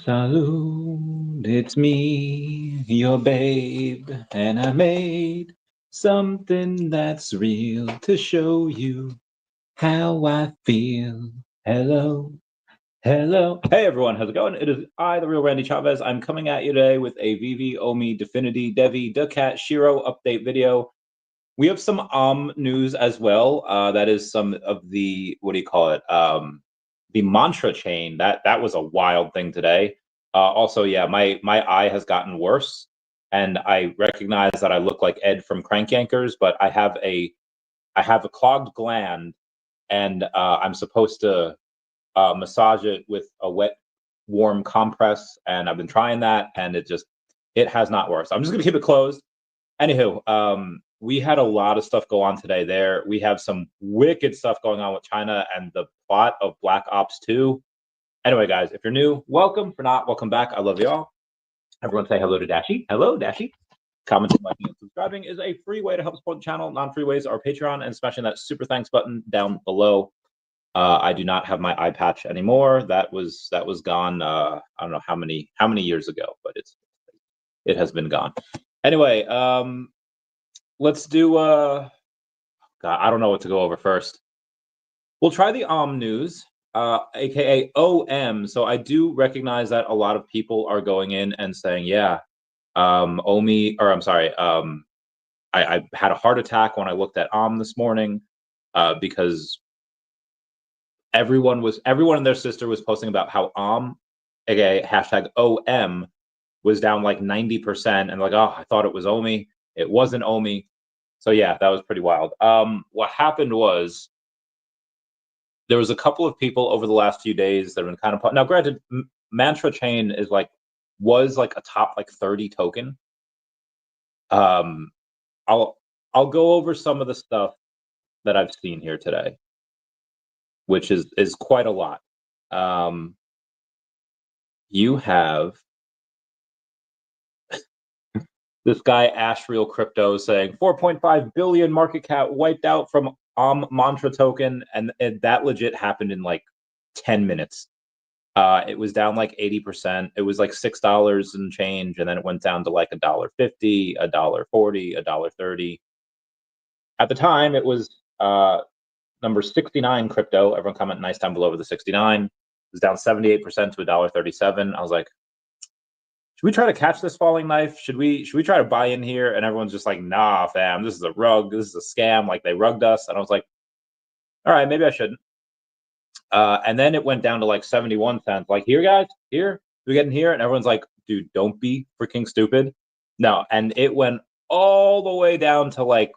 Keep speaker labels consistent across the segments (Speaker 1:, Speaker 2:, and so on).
Speaker 1: salute, it's me, your babe, and I made something that's real to show you how I feel. Hello, hello. Hey everyone, how's it going? It is I, the real Randy Chavez. I'm coming at you today with a VeVe, OMI, Definity, Devi, daCAT, Shiro update video. We have some news as well. That is some of the, what do you call it? The mantra chain. That was a wild thing today. Also, yeah, my eye has gotten worse, and I recognize that I look like Ed from Crank Yankers, but I have a clogged gland, and I'm supposed to massage it with a wet, warm compress, and I've been trying that, and it has not worked. So I'm just gonna keep it closed. Anywho, we had a lot of stuff go on today there. We have some wicked stuff going on with China and the plot of Black Ops 2. Anyway, guys, if you're new, welcome. For not, welcome back. I love you all. Everyone say hello to Dashi. Hello, Dashi. Commenting, liking, and subscribing is a free way to help support the channel. Non-free ways are Patreon and smashing that super thanks button down below. I do not have my eye patch anymore. That was gone. I don't know how many years ago, but it has been gone. Anyway, let's do God, I don't know what to go over first. We'll try the news, aka OM. So I do recognize that a lot of people are going in and saying, yeah, OMI, or I'm sorry, I had a heart attack when I looked at this morning, because everyone and their sister was posting about how aka hashtag OM, was down like 90%, and like, oh, I thought it was OMI. It wasn't OMI. So yeah, that was pretty wild. What happened was there was a couple of people over the last few days that have been kind of now. Granted, Mantra Chain was like a top 30 token. I'll go over some of the stuff that I've seen here today, which is quite a lot. You have this guy Ashreal Crypto saying 4.5 billion market cap wiped out from Mantra token, and that legit happened in like 10 minutes. It was down like 80%. It was like $6 and change, and then it went down to like $1.50, $1.40, $1.30. At the time, it was number 69 crypto. Everyone comment nice down below with the 69. It was down 78% to $1.37. I was like, should we try to catch this falling knife? Should we try to buy in here? And everyone's just like, nah, fam, this is a rug. This is a scam. Like, they rugged us. And I was like, all right, maybe I shouldn't. And then it went down to like 71 cents. Like, here, guys, here, we get in here. And everyone's like, dude, don't be freaking stupid. No. And it went all the way down to like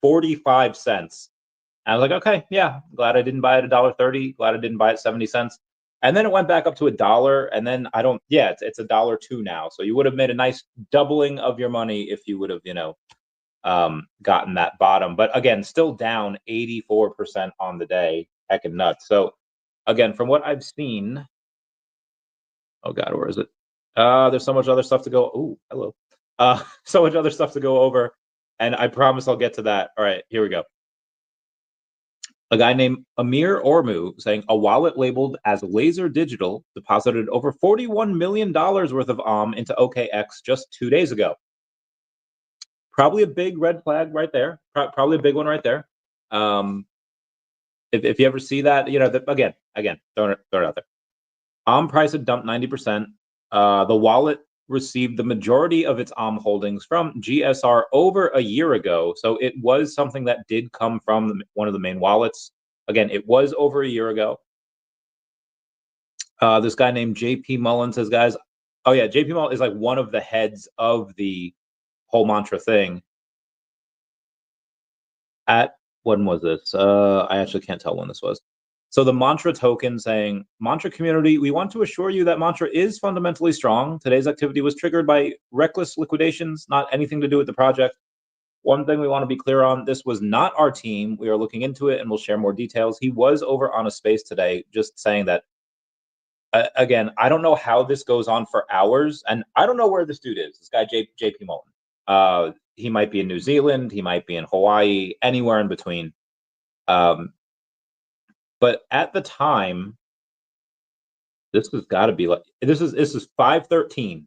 Speaker 1: 45 cents. And I was like, okay, yeah, glad I didn't buy it $1.30. Glad I didn't buy it 70 cents. And then it went back up to $1, and then it's $1.02 now. So you would have made a nice doubling of your money if you would have, gotten that bottom. But again, still down 84% on the day. Heckin' nuts. So again, from what I've seen, oh God, where is it? There's so much other stuff to go. Ooh, hello. So much other stuff to go over, and I promise I'll get to that. All right, here we go. A guy named Amir Ormu saying a wallet labeled as Laser Digital deposited over $41 million worth of into OKX just 2 days ago. Probably a big red flag right there. Probably a big one right there. If you ever see that, again, throw it out there. Price had dumped 90%. The wallet received the majority of its holdings from GSR over a year ago. So it was something that did come from one of the main wallets. Again, it was over a year ago. This guy named JP Mullen says, guys, oh yeah, JP Mullen is like one of the heads of the whole Mantra thing. When was this? I actually can't tell when this was. So the Mantra token saying, Mantra community, we want to assure you that Mantra is fundamentally strong. Today's activity was triggered by reckless liquidations, not anything to do with the project. One thing we want to be clear on, this was not our team. We are looking into it and we'll share more details. He was over on a space today just saying that, again, I don't know how this goes on for hours, and I don't know where this dude is, this guy JP Mullen. He might be in New Zealand, he might be in Hawaii, anywhere in between. But at the time, This has got to be like this is 5:13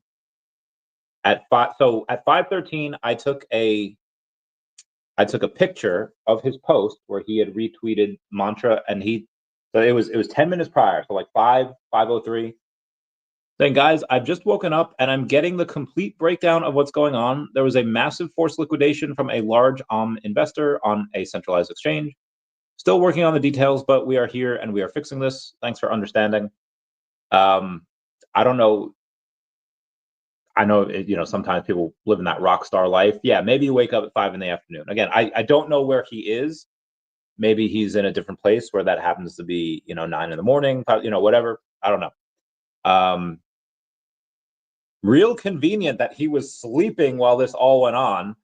Speaker 1: at 5. So at 5:13, I took a picture of his post where he had retweeted mantra, and so it was 10 minutes prior, so like 5:03. Then, guys, I've just woken up and I'm getting the complete breakdown of what's going on. There was a massive forced liquidation from a large investor on a centralized exchange. Still working on the details, but we are here and we are fixing this. Thanks for understanding. I don't know. I know, sometimes people live in that rock star life. Yeah, maybe you wake up at 5 in the afternoon. Again, I don't know where he is. Maybe he's in a different place where that happens to be, 9 in the morning, whatever. I don't know. Real convenient that he was sleeping while this all went on.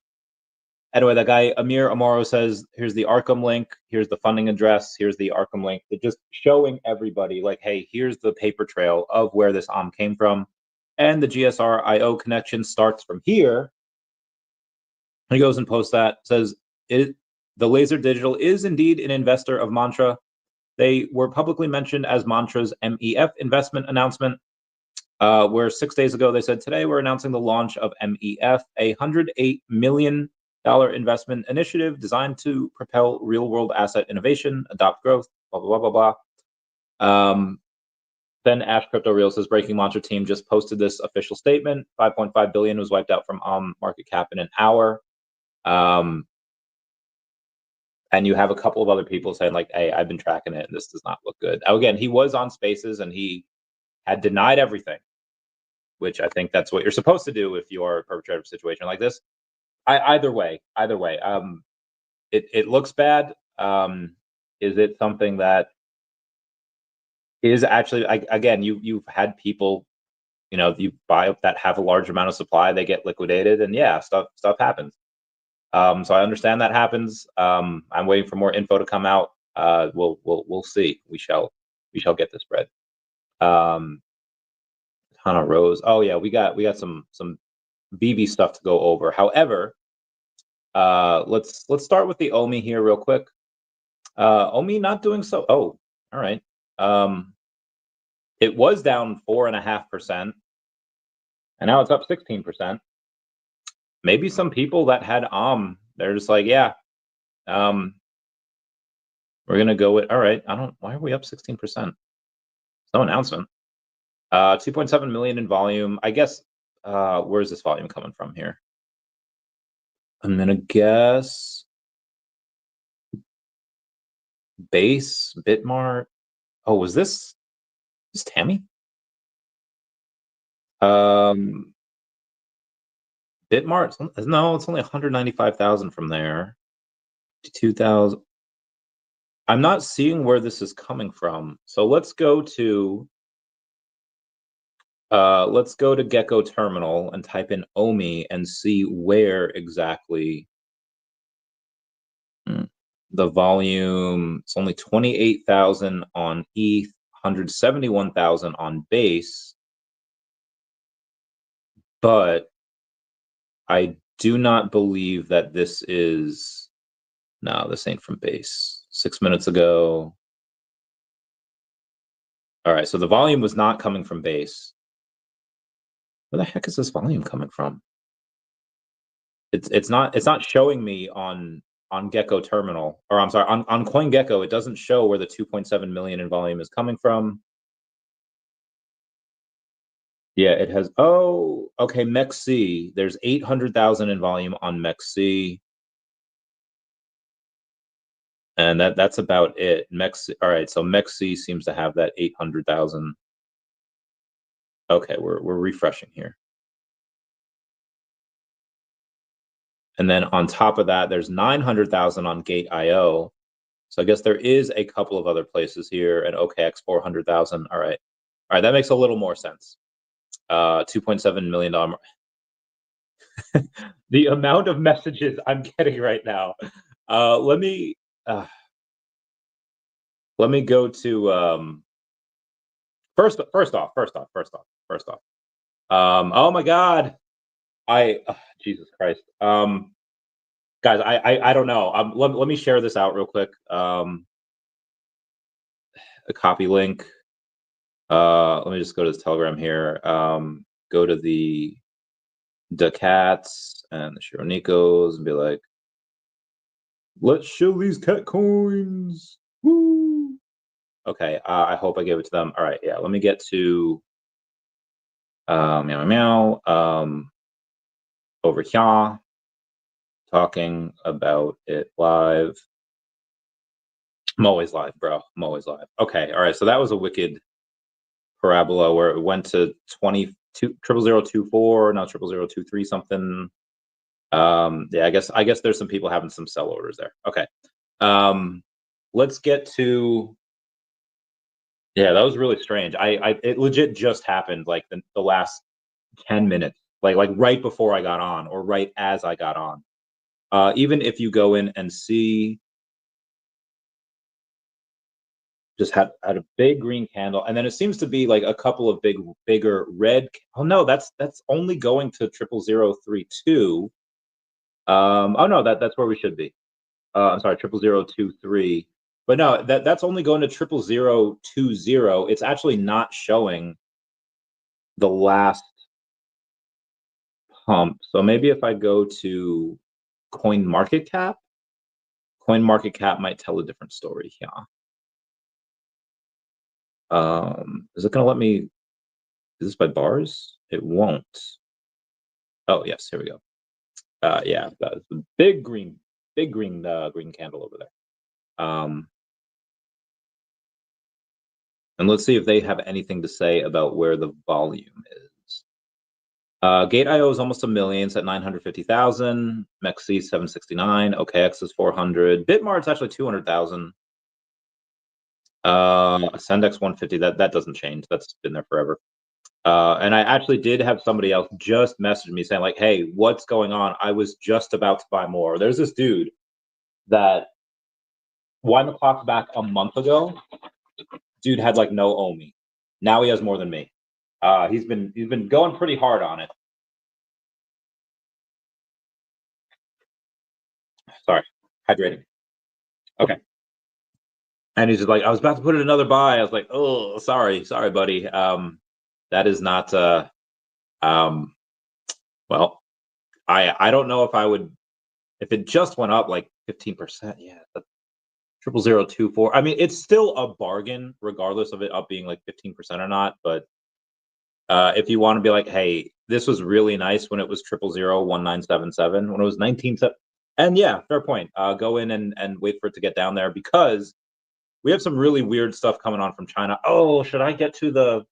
Speaker 1: Anyway, that guy Amir Amaro says, here's the Arkham link, here's the funding address, here's the Arkham link. They're just showing everybody, like, hey, here's the paper trail of where this came from. And the GSR.io connection starts from here. He goes and posts that, says, the Laser Digital is indeed an investor of Mantra. They were publicly mentioned as Mantra's MEF investment announcement, where 6 days ago they said, today we're announcing the launch of MEF, a $108 million investment initiative designed to propel real-world asset innovation, adopt growth, blah, blah, blah, blah, blah. Then Ash Crypto Real says, breaking Mantra team just posted this official statement. 5.5 billion was wiped out from market cap in an hour. And you have a couple of other people saying, like, hey, I've been tracking it and this does not look good. Now, again, he was on Spaces and he had denied everything, which I think that's what you're supposed to do if you're a perpetrator of a situation like this. Either way, it looks bad. Is it something that is actually, again, you've had people, you buy up that have a large amount of supply, they get liquidated, and yeah, stuff happens. So I understand that happens. I'm waiting for more info to come out. We'll see. We shall get this bread. Ton of rows. Oh yeah, we got some VeVe stuff to go over. However, let's start with the OMI here real quick. OMI not doing so. Oh, all right. It was down 4.5%, and now it's up 16%. Maybe some people that had they're just like, yeah, we're gonna go with. All right, why are we up 16%? No announcement. 2.7 million in volume. I guess. Where's this volume coming from here? I'm gonna guess Base, Bitmart. Oh, was this Tammy? Bitmart. No, it's only 195,000 from there. 2,000. I'm not seeing where this is coming from. So let's go to Gecko Terminal and type in OMI and see where exactly the volume. It's only 28,000 on ETH, 171,000 on Base, but I do not believe that this is. No, this ain't from Base. 6 minutes ago. All right, so the volume was not coming from Base. Where the heck is this volume coming from? It's not showing me on Gecko Terminal, or I'm sorry, on CoinGecko. It doesn't show where the 2.7 million in volume is coming from. Yeah, it has. Oh, okay. MEXC. There's 800,000 in volume on MEXC, and that's about it. MEXC. All right, so MEXC seems to have that 800,000. Okay, we're refreshing here. And then on top of that, there's 900,000 on Gate.io. So I guess there is a couple of other places here, and OKX 400,000. All right, that makes a little more sense. $2.7 million. The amount of messages I'm getting right now. Let me go to first off. Oh my God, Jesus Christ. Guys, I don't know. Let me share this out real quick. A copy link. Let me just go to this Telegram here. Go to the daCATs and the Shironikos and be like, let's show these cat coins. Woo! Okay, I hope I gave it to them. All right, yeah, let me get to meow meow meow. Over here, talking about it live. I'm always live, bro. I'm always live. Okay, all right, so that was a wicked parabola where it went to 00024, now 00023 something. Yeah, I guess there's some people having some sell orders there. Okay. Let's get to, yeah, that was really strange. It legit just happened like the last 10 minutes, like right before I got on or right as I got on. Even if you go in and see, just had a big green candle, and then it seems to be like a couple of bigger red. Oh no, that's only going to 00032. Oh no, that's where we should be. I'm sorry, 00023. But no, that's only going to 00020. It's actually not showing the last pump. So maybe if I go to coin market cap might tell a different story here. Is it going to let me? Is this by bars? It won't. Oh yes, here we go. Yeah, that's a big green candle over there. And let's see if they have anything to say about where the volume is. Gate.io is almost 1 million. It's at 950,000. MEXC 769. OKX is 400. Bitmart's actually 200,000. Sendex 150. That doesn't change. That's been there forever. And I actually did have somebody else just message me saying like, "Hey, what's going on? I was just about to buy more." There's this dude that wind the clock back a month ago. Dude had like no OMI. Now he has more than me. He's been going pretty hard on it. Sorry, hydrating. Okay. And he's just like, I was about to put in another buy. I was like, oh, sorry, buddy. That is not. Well, I don't know if I would, if it just went up like 15%. Yeah, 00024. I mean, it's still a bargain, regardless of it up being like 15% or not. But if you want to be like, hey, this was really nice when it was 0001977, when it was 19. And yeah, fair point. Go in and wait for it to get down there, because we have some really weird stuff coming on from China. Oh, should I get to the?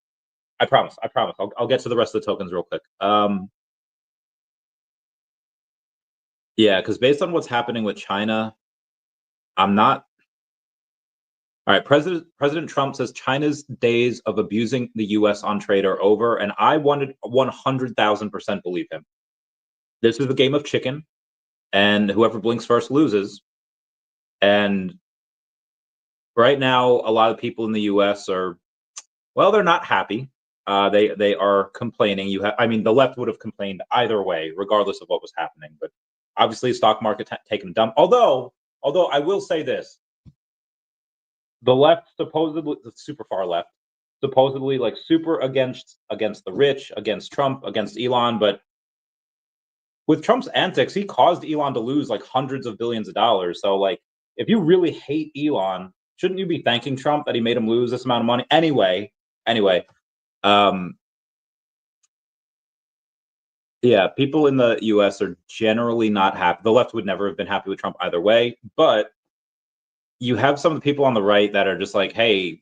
Speaker 1: I promise. I'll get to the rest of the tokens real quick. Yeah, because based on what's happening with China, I'm not. All right, President Trump says China's days of abusing the U.S. on trade are over, and I wanted 100,000% believe him. This is a game of chicken, and whoever blinks first loses. And right now, a lot of people in the U.S. are, well, they're not happy. They are complaining. I mean, the left would have complained either way, regardless of what was happening. But obviously, stock market taking a dump. Although I will say this: the left, supposedly the super far left, supposedly like super against the rich, against Trump, against Elon. But with Trump's antics, he caused Elon to lose like hundreds of billions of dollars. So like, if you really hate Elon, shouldn't you be thanking Trump that he made him lose this amount of money? Anyway. Yeah, people in the US are generally not happy. The left would never have been happy with Trump either way, but you have some of the people on the right that are just like, hey,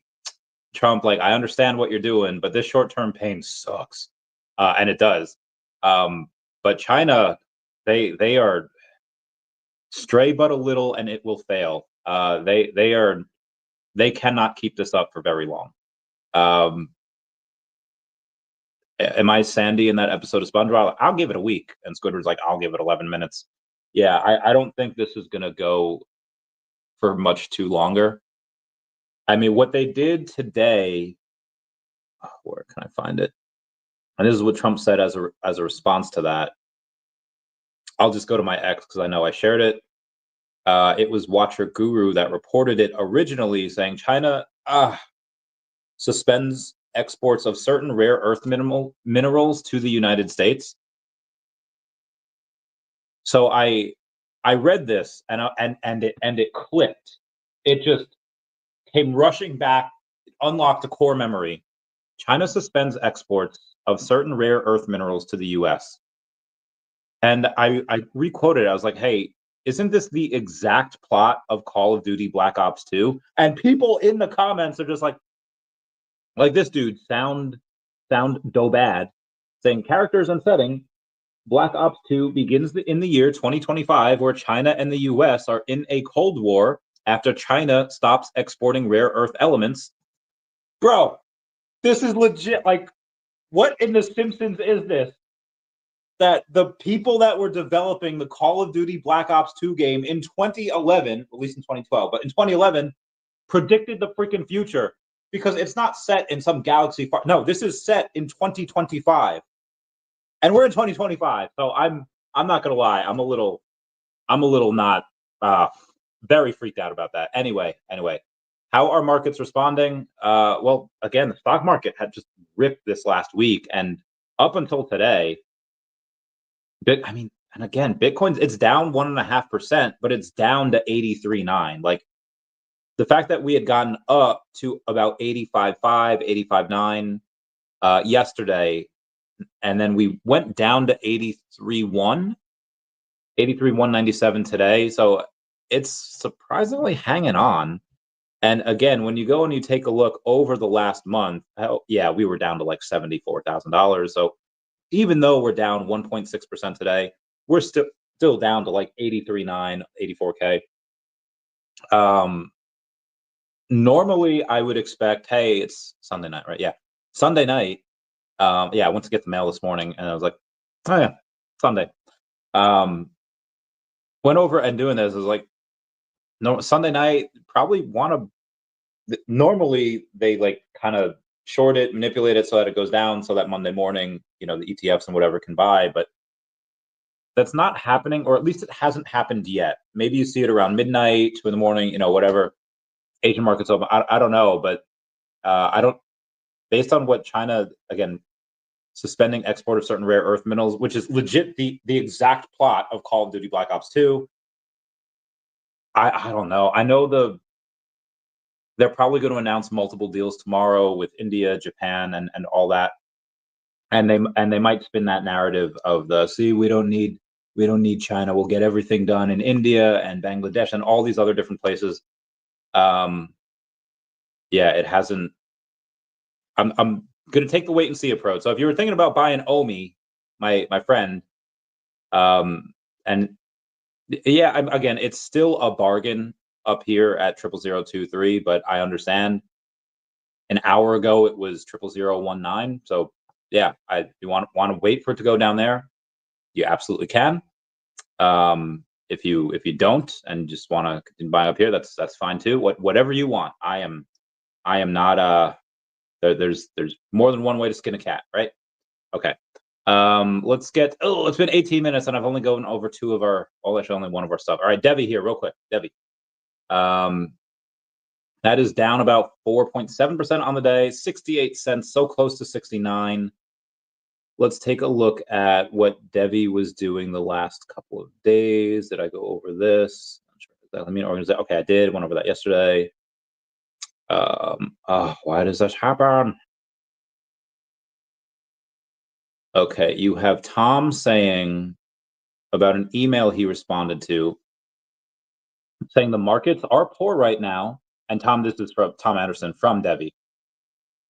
Speaker 1: Trump, like, I understand what you're doing, but this short-term pain sucks. And it does. But China, they are stray but a little and it will fail. They cannot keep this up for very long. Am I Sandy in that episode of SpongeBob? I'll give it a week. And Squidward's like, I'll give it 11 minutes. Yeah, I don't think this is going to go for much too longer. I mean, what they did today, where can I find it? And this is what Trump said as a response to that. I'll just go to my X because I know I shared it. It was Watcher Guru that reported it originally, saying China suspends exports of certain rare earth minerals to the United States. So I read this and it clicked. It just came rushing back, unlocked a core memory. China suspends exports of certain rare earth minerals to the US. And I requoted it. I was like, hey, isn't this the exact plot of Call of Duty Black Ops 2? And people in the comments are just like this dude, sound do bad, saying characters and setting. Black Ops 2 begins in the year 2025, where China and the US are in a Cold War after China stops exporting rare earth elements. Bro, this is legit. Like, what in The Simpsons is this? That the people that were developing the Call of Duty Black Ops 2 game in 2011, at least in 2012, but in 2011, predicted the freaking future, because it's not set in some galaxy far. No, this is set in 2025. And we're in 2025. So I'm not gonna lie, I'm a little not very freaked out about that. Anyway, how are markets responding? Well, again, the stock market had just ripped this last week, and up until today, and again, Bitcoin's, it's down 1.5%, but it's down to 83.9. Like, the fact that we had gotten up to about 85.5, 85.9 yesterday, and then we went down to 83.197 today. So it's surprisingly hanging on. And again, when you go and you take a look over the last month, yeah, we were down to like $74,000. So even though we're down 1.6% today, we're still down to like 83.9, 84K. Normally I would expect, hey, it's Sunday night, right? Yeah. Sunday night. Yeah, I went to get the mail this morning and I was like, oh yeah, Sunday. Went over and doing this, I was like, no, Sunday night, probably want to, normally they like kind of short it, manipulate it so that it goes down, so that Monday morning, the ETFs and whatever can buy, but that's not happening, or at least it hasn't happened yet. Maybe you see it around midnight, 2 in the morning, whatever. Asian markets open. I don't know, but I don't, based on what China, again, suspending export of certain rare earth minerals, which is legit the exact plot of Call of Duty Black Ops 2. I don't know. I know they're probably going to announce multiple deals tomorrow with India, Japan, and all that. And they might spin that narrative of we don't need China. We'll get everything done in India and Bangladesh and all these other different places. Yeah, it hasn't. I'm going to take the wait and see approach. So if you were thinking about buying OMI, my friend, and yeah, again, it's still a bargain up here at 00023, but I understand. An hour ago it was 00019. So yeah, you want to wait for it to go down there, you absolutely can. If you don't and just want to continue buying up here, that's fine too. Whatever you want. I am not there's more than one way to skin a cat, right? Okay. Let's get, it's been 18 minutes and I've only gone over actually only one of our stuff. All right, Devi here, real quick. Devi. That is down about 4.7% on the day, 68 cents, so close to 69. Let's take a look at what Devi was doing the last couple of days. Did I go over this? Let me organize that. Okay, I did. Went over that yesterday. Why does that happen? Okay, you have Tom saying about an email he responded to, saying the markets are poor right now. And Tom, this is from Tom Anderson from Devi,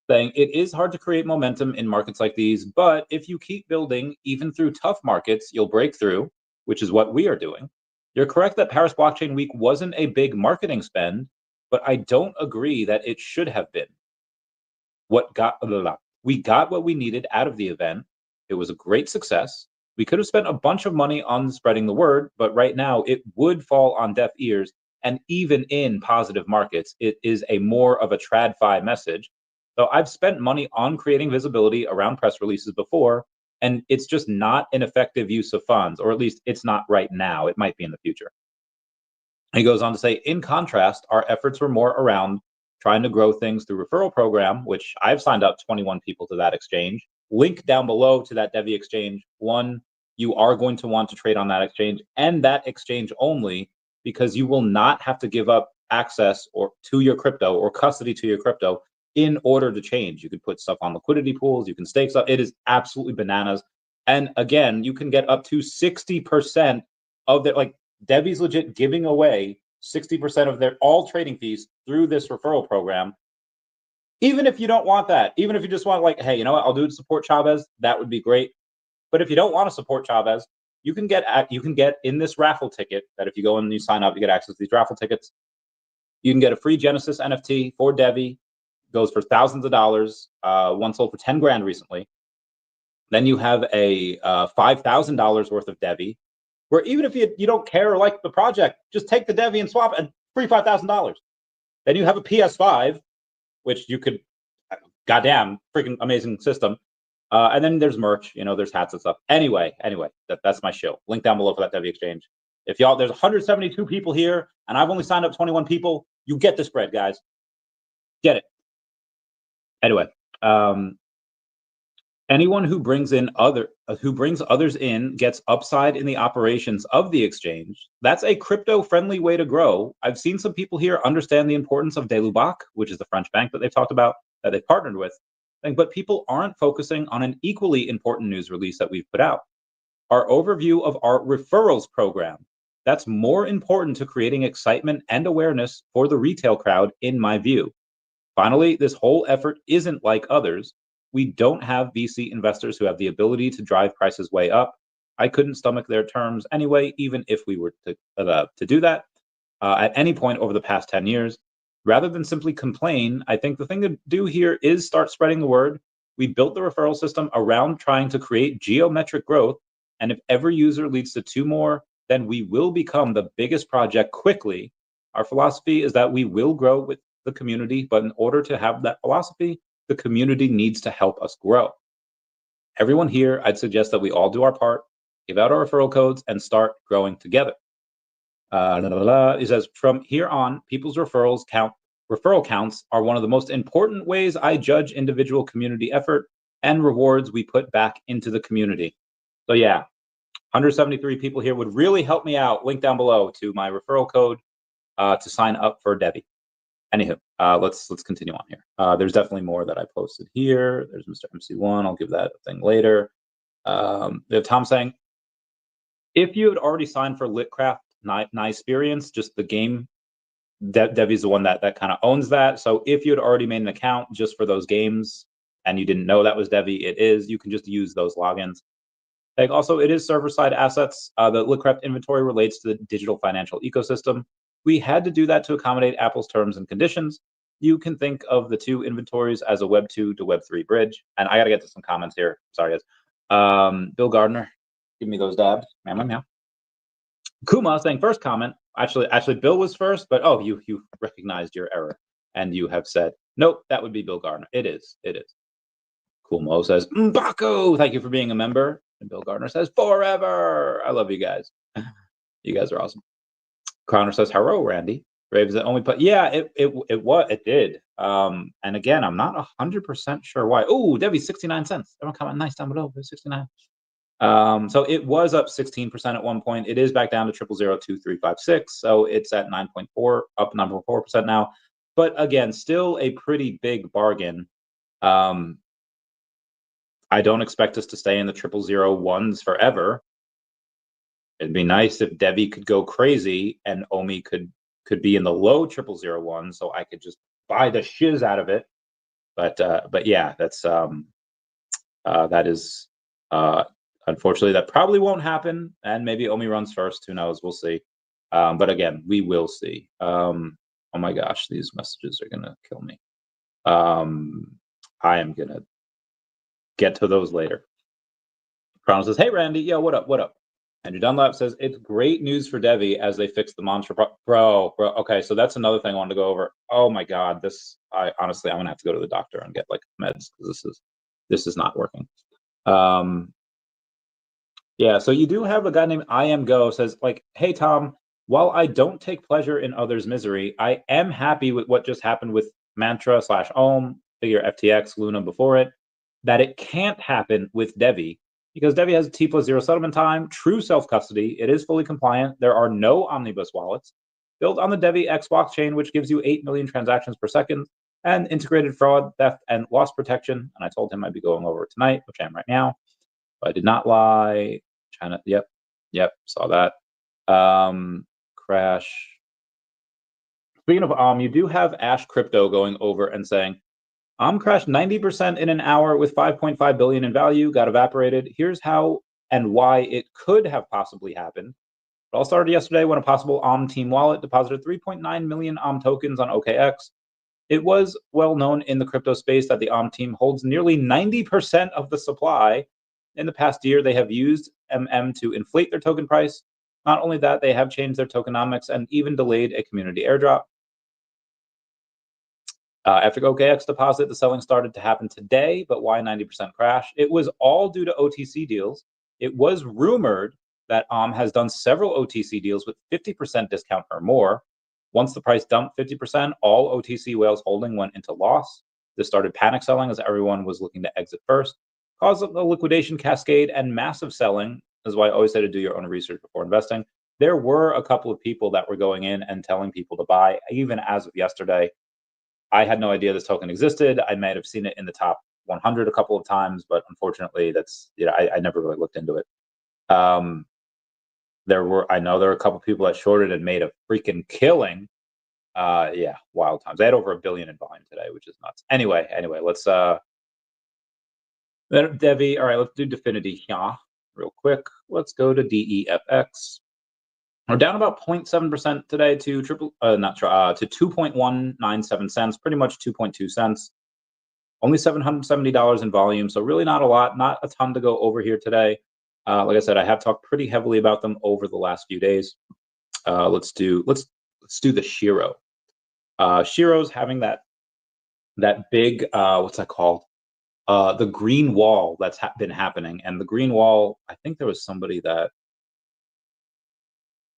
Speaker 1: saying it is hard to create momentum in markets like these, but if you keep building, even through tough markets, you'll break through, which is what we are doing. You're correct that Paris Blockchain Week wasn't a big marketing spend, but I don't agree that it should have been. We got what we needed out of the event. It was a great success. We could have spent a bunch of money on spreading the word, but right now it would fall on deaf ears. And even in positive markets, it is a more of a TradFi message. So I've spent money on creating visibility around press releases before, and it's just not an effective use of funds, or at least it's not right now. It might be in the future. He goes on to say, in contrast, our efforts were more around trying to grow things through referral program, which I've signed up 21 people to that exchange. Link down below to that DEVVE exchange. One, you are going to want to trade on that exchange and that exchange only, because you will not have to give up access or to your crypto or custody to your crypto in order to change. You can put stuff on liquidity pools, you can stake stuff. It is absolutely bananas. And again, you can get up to 60% of their, like, DEVVE's legit giving away 60% of their all trading fees through this referral program. Even if you don't want that, even if you just want, like, hey, you know what, I'll do it to support Chavez, that would be great. But if you don't want to support Chavez, you can get in this raffle ticket that if you go and you sign up, you get access to these raffle tickets. You can get a free Genesis NFT for DEVVE, goes for thousands of dollars. One sold for 10 grand recently. Then you have a $5,000 worth of DEVVE, where even if you don't care or like the project, just take the DEVVE and swap and free $5,000. Then you have a PS5, which you could, goddamn, freaking amazing system. And then there's merch, you know, there's hats and stuff. Anyway, that's my show. Link down below for that DEVVE exchange. If y'all, there's 172 people here, and I've only signed up 21 people. You get the spread, guys. Get it. Anyway, anyone who brings others in gets upside in the operations of the exchange. That's a crypto-friendly way to grow. I've seen some people here understand the importance of DEVVE, which is the French bank that they've talked about, that they've partnered with. But people aren't focusing on an equally important news release that we've put out. Our overview of our referrals program. That's more important to creating excitement and awareness for the retail crowd, in my view. Finally, this whole effort isn't like others. We don't have VC investors who have the ability to drive prices way up. I couldn't stomach their terms anyway, even if we were to do that at any point over the past 10 years. Rather than simply complain, I think the thing to do here is start spreading the word. We built the referral system around trying to create geometric growth, and if every user leads to 2 more, then we will become the biggest project quickly. Our philosophy is that we will grow with the community, but in order to have that philosophy, the community needs to help us grow. Everyone here, I'd suggest that we all do our part, give out our referral codes, and start growing together. He says, from here on, people's referral counts are one of the most important ways I judge individual community effort and rewards we put back into the community. So yeah, 173 people here would really help me out. Link down below to my referral code to sign up for DEVVE. Anywho, let's continue on here. There's definitely more that I posted here. There's Mr. MC1. I'll give that a thing later. We have Tom saying, if you had already signed for Litcraft Experience, just the game, DEVVE is the one that kind of owns that. So if you had already made an account just for those games and you didn't know that was DEVVE, it is. You can just use those logins. Like, also, it is server-side assets. The Litcraft inventory relates to the digital financial ecosystem. We had to do that to accommodate Apple's terms and conditions. You can think of the two inventories as a Web 2 to Web 3 bridge. And I got to get to some comments here. Sorry, guys. Bill Gardner, give me those dabs. Meow. Kuma saying, first comment. Actually, Bill was first, but oh, you recognized your error. And you have said, nope, that would be Bill Gardner. It is. Cool Mo says, Mbako, thank you for being a member. And Bill Gardner says, forever. I love you guys. You guys are awesome. Crowner says, hello, Randy. Raves that only put, yeah, it did. And again, I'm not 100% sure why. Oh, Devi, 69 cents. Everyone comment nice down below. 69. So it was up 16% at one point. It is back down to 0.002356. So it's at 9.4, up 9.4% now. But again, still a pretty big bargain. I don't expect us to stay in the 0.001s forever. It'd be nice if Devi could go crazy and OMI could be in the low 0.001, so I could just buy the shiz out of it. But yeah, that's that is unfortunately that probably won't happen. And maybe OMI runs first. Who knows? We'll see. But again, we will see. Oh my gosh, these messages are gonna kill me. I am gonna get to those later. Crown says, "Hey Randy, yo, what up? What up?" Andrew Dunlap says, it's great news for Devi as they fix the mantra. Bro, okay, so that's another thing I wanted to go over. Oh my God, honestly, I'm gonna have to go to the doctor and get like meds because this is not working. Yeah, so you do have a guy named I Am Go says like, hey Tom, while I don't take pleasure in others' misery, I am happy with what just happened with mantra / OM, figure FTX, Luna before it, that it can't happen with Devi because Devi has a T+0 settlement time, true self-custody, it is fully compliant, there are no omnibus wallets, built on the DEVVE blockchain, which gives you 8 million transactions per second, and integrated fraud, theft, and loss protection. And I told him I'd be going over it tonight, which I am right now. But I did not lie. China, yep, saw that. Crash. Speaking of you do have Ash Crypto going over and saying, crashed 90% in an hour with 5.5 billion in value, got evaporated. Here's how and why it could have possibly happened. It all started yesterday when a possible team wallet deposited 3.9 million tokens on OKX. It was well known in the crypto space that the team holds nearly 90% of the supply. In the past year, they have used to inflate their token price. Not only that, they have changed their tokenomics and even delayed a community airdrop. After OKX deposit, the selling started to happen today, but why 90% crash? It was all due to OTC deals. It was rumored that has done several OTC deals with 50% discount or more. Once the price dumped 50%, all OTC whales holding went into loss. This started panic selling as everyone was looking to exit first, caused a liquidation cascade and massive selling. This is why I always say to do your own research before investing. There were a couple of people that were going in and telling people to buy, even as of yesterday. I had no idea this token existed. I might have seen it in the top 100 a couple of times, but unfortunately, that's I never really looked into it. I know there were a couple of people that shorted and made a freaking killing. Yeah, wild times. They had over 1 billion in volume today, which is nuts. Anyway, let's Devi. All right, let's do Definity here real quick. Let's go to DEFX. We're down about 0.7% today to to 2.197 cents, pretty much 2.2 cents. Only $770 in volume, so really not a lot, not a ton to go over here today. Like I said, I have talked pretty heavily about them over the last few days. Let's do the Shiro. Shiro's having that big what's that called? The green wall that's been happening, and the green wall. I think there was somebody that.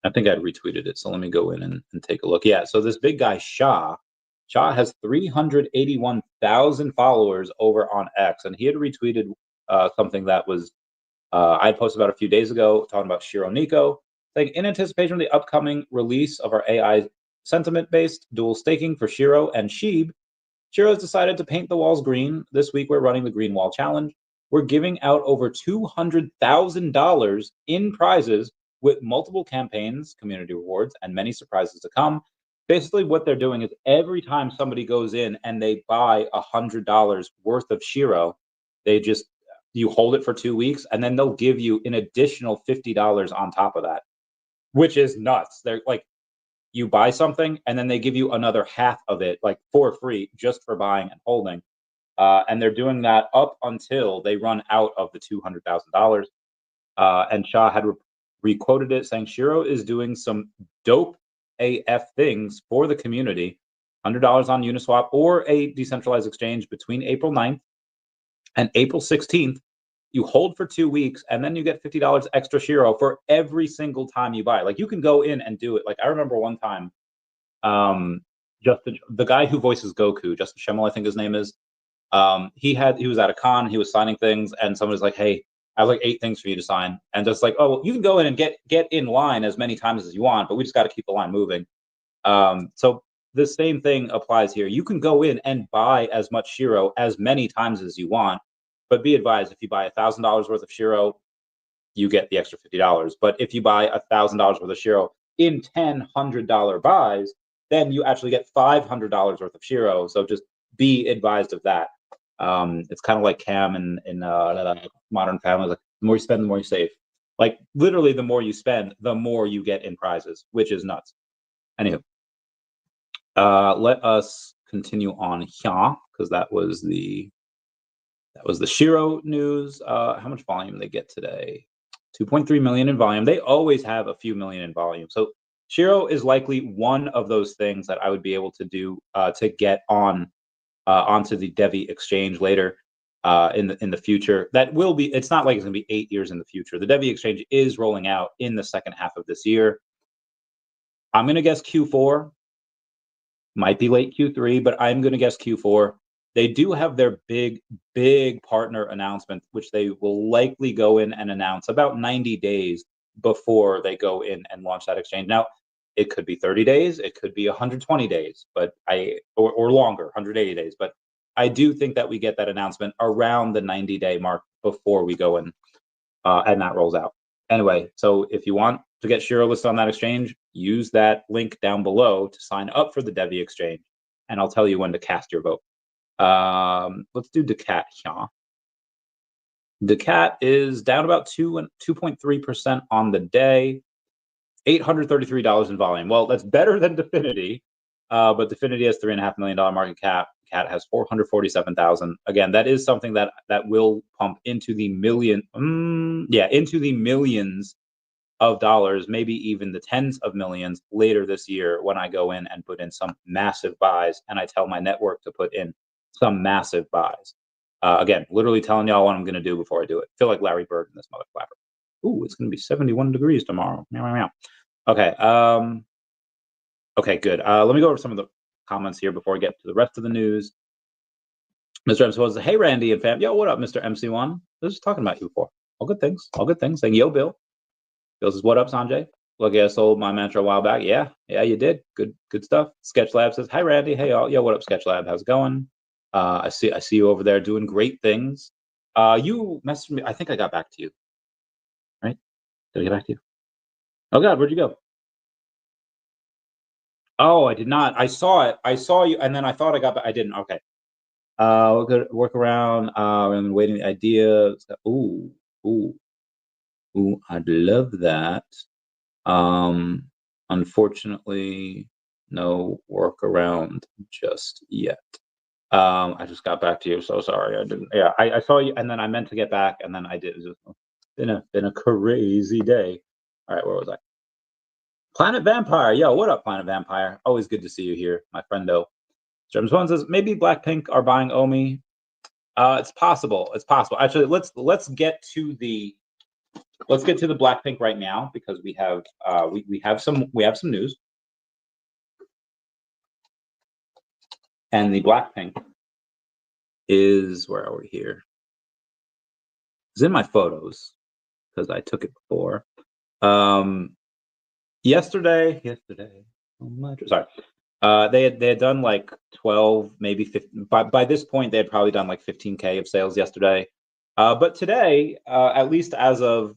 Speaker 1: I think I'd retweeted it, so let me go in and take a look. Yeah, so this big guy, Shah has 381,000 followers over on X, and he had retweeted something that was I had posted about a few days ago, talking about Shiro Nico, saying, in anticipation of the upcoming release of our AI sentiment-based dual staking for Shiro and Sheeb, Shiro has decided to paint the walls green. This week, we're running the Green Wall Challenge. We're giving out over $200,000 in prizes with multiple campaigns, community rewards, and many surprises to come. Basically, what they're doing is every time somebody goes in and they buy $100 worth of Shiro, you hold it for 2 weeks, and then they'll give you an additional $50 on top of that, which is nuts. They're like, you buy something, and then they give you another half of it, like for free, just for buying and holding. And they're doing that up until they run out of the $200,000. And Shah had re-quoted it saying, Shiro is doing some dope AF things for the community. $100 on Uniswap or a decentralized exchange between April 9th and April 16th. You hold for 2 weeks, and then you get $50 extra Shiro for every single time you buy. Like, you can go in and do it. Like, I remember one time, Justin, the guy who voices Goku, Justin Schemmel, I think his name is, he was at a con, he was signing things, and somebody's like, hey, I have like 8 things for you to sign. And just like, oh, well, you can go in and get in line as many times as you want, but we just got to keep the line moving. So the same thing applies here. You can go in and buy as much Shiro as many times as you want, but be advised, if you buy $1,000 worth of Shiro, you get the extra $50. But if you buy $1,000 worth of Shiro in 10 $100 buys, then you actually get $500 worth of Shiro. So just be advised of that. It's kind of like Cam in Modern Family. Like, the more you spend, the more you save. Like, literally, the more you spend, the more you get in prizes, which is nuts. Anywho, let us continue on here, because that was the Shiro news. How much volume they get today? 2.3 million in volume. They always have a few million in volume. So Shiro is likely one of those things that I would be able to do to get onto the Devi exchange later in the future. That will be. It's not like it's going to be 8 years in the future. The Devi exchange is rolling out in the second half of this year. I'm going to guess Q4. Might be late Q3, but I'm going to guess Q4. They do have their big partner announcement, which they will likely go in and announce about 90 days before they go in and launch that exchange. Now, it could be 30 days, it could be 120 days, but or longer, 180 days. But I do think that we get that announcement around the 90-day mark before we go in and that rolls out. Anyway, so if you want to get Shiro listed on that exchange, use that link down below to sign up for the DEVVE exchange, and I'll tell you when to cast your vote. Let's do daCAT here. daCAT is down about 2.3% on the day. $833 in volume. Well, that's better than Definity, but Definity has $3.5 million market cap. CAT has 447,000. Again, that is something that will pump into the into the millions of dollars, maybe even the tens of millions later this year when I go in and put in some massive buys, and I tell my network to put in some massive buys. Again, literally telling y'all what I'm going to do before I do it. Feel like Larry Bird in this mother flapper. Ooh, it's going to be 71 degrees tomorrow. Meow, meow, meow. Okay. Okay, good. Let me go over some of the comments here before we get to the rest of the news. Mr. MC1 says, hey, Randy and fam. Yo, what up, Mr. MC1? I was just talking about you before. All good things. All good things. Saying, yo, Bill. Bill says, what up, Sanjay? Look, I sold my mantra a while back. Yeah, you did. Good stuff. Sketch Lab says, hi, Randy. Hey, y'all. Yo, what up, Sketch Lab? How's it going? I see you over there doing great things. You messaged me. I think I got back to you. Right? Did I get back to you? Oh, God, where'd you go? Oh, I did not. I saw it. I saw you, and then I thought I got back. I didn't. Okay. Work around. And waiting the idea. Ooh. I'd love that. Unfortunately, no workaround just yet. I just got back to you. So sorry. I didn't. Yeah, I saw you, and then I meant to get back, and then I did. It's just been a crazy day. All right, where was I? Planet Vampire. Yo, what up, Planet Vampire? Always good to see you here, my friendo. James One says maybe Blackpink are buying OMI. It's possible. It's possible. Actually, let's get to the Blackpink right now because we have we have some news. And the Blackpink is, where are we here? It's in my photos because I took it before. Yesterday. Oh my, sorry. They had done like 12, maybe 15. By this point, they had probably done like 15K of sales yesterday. But today, at least as of,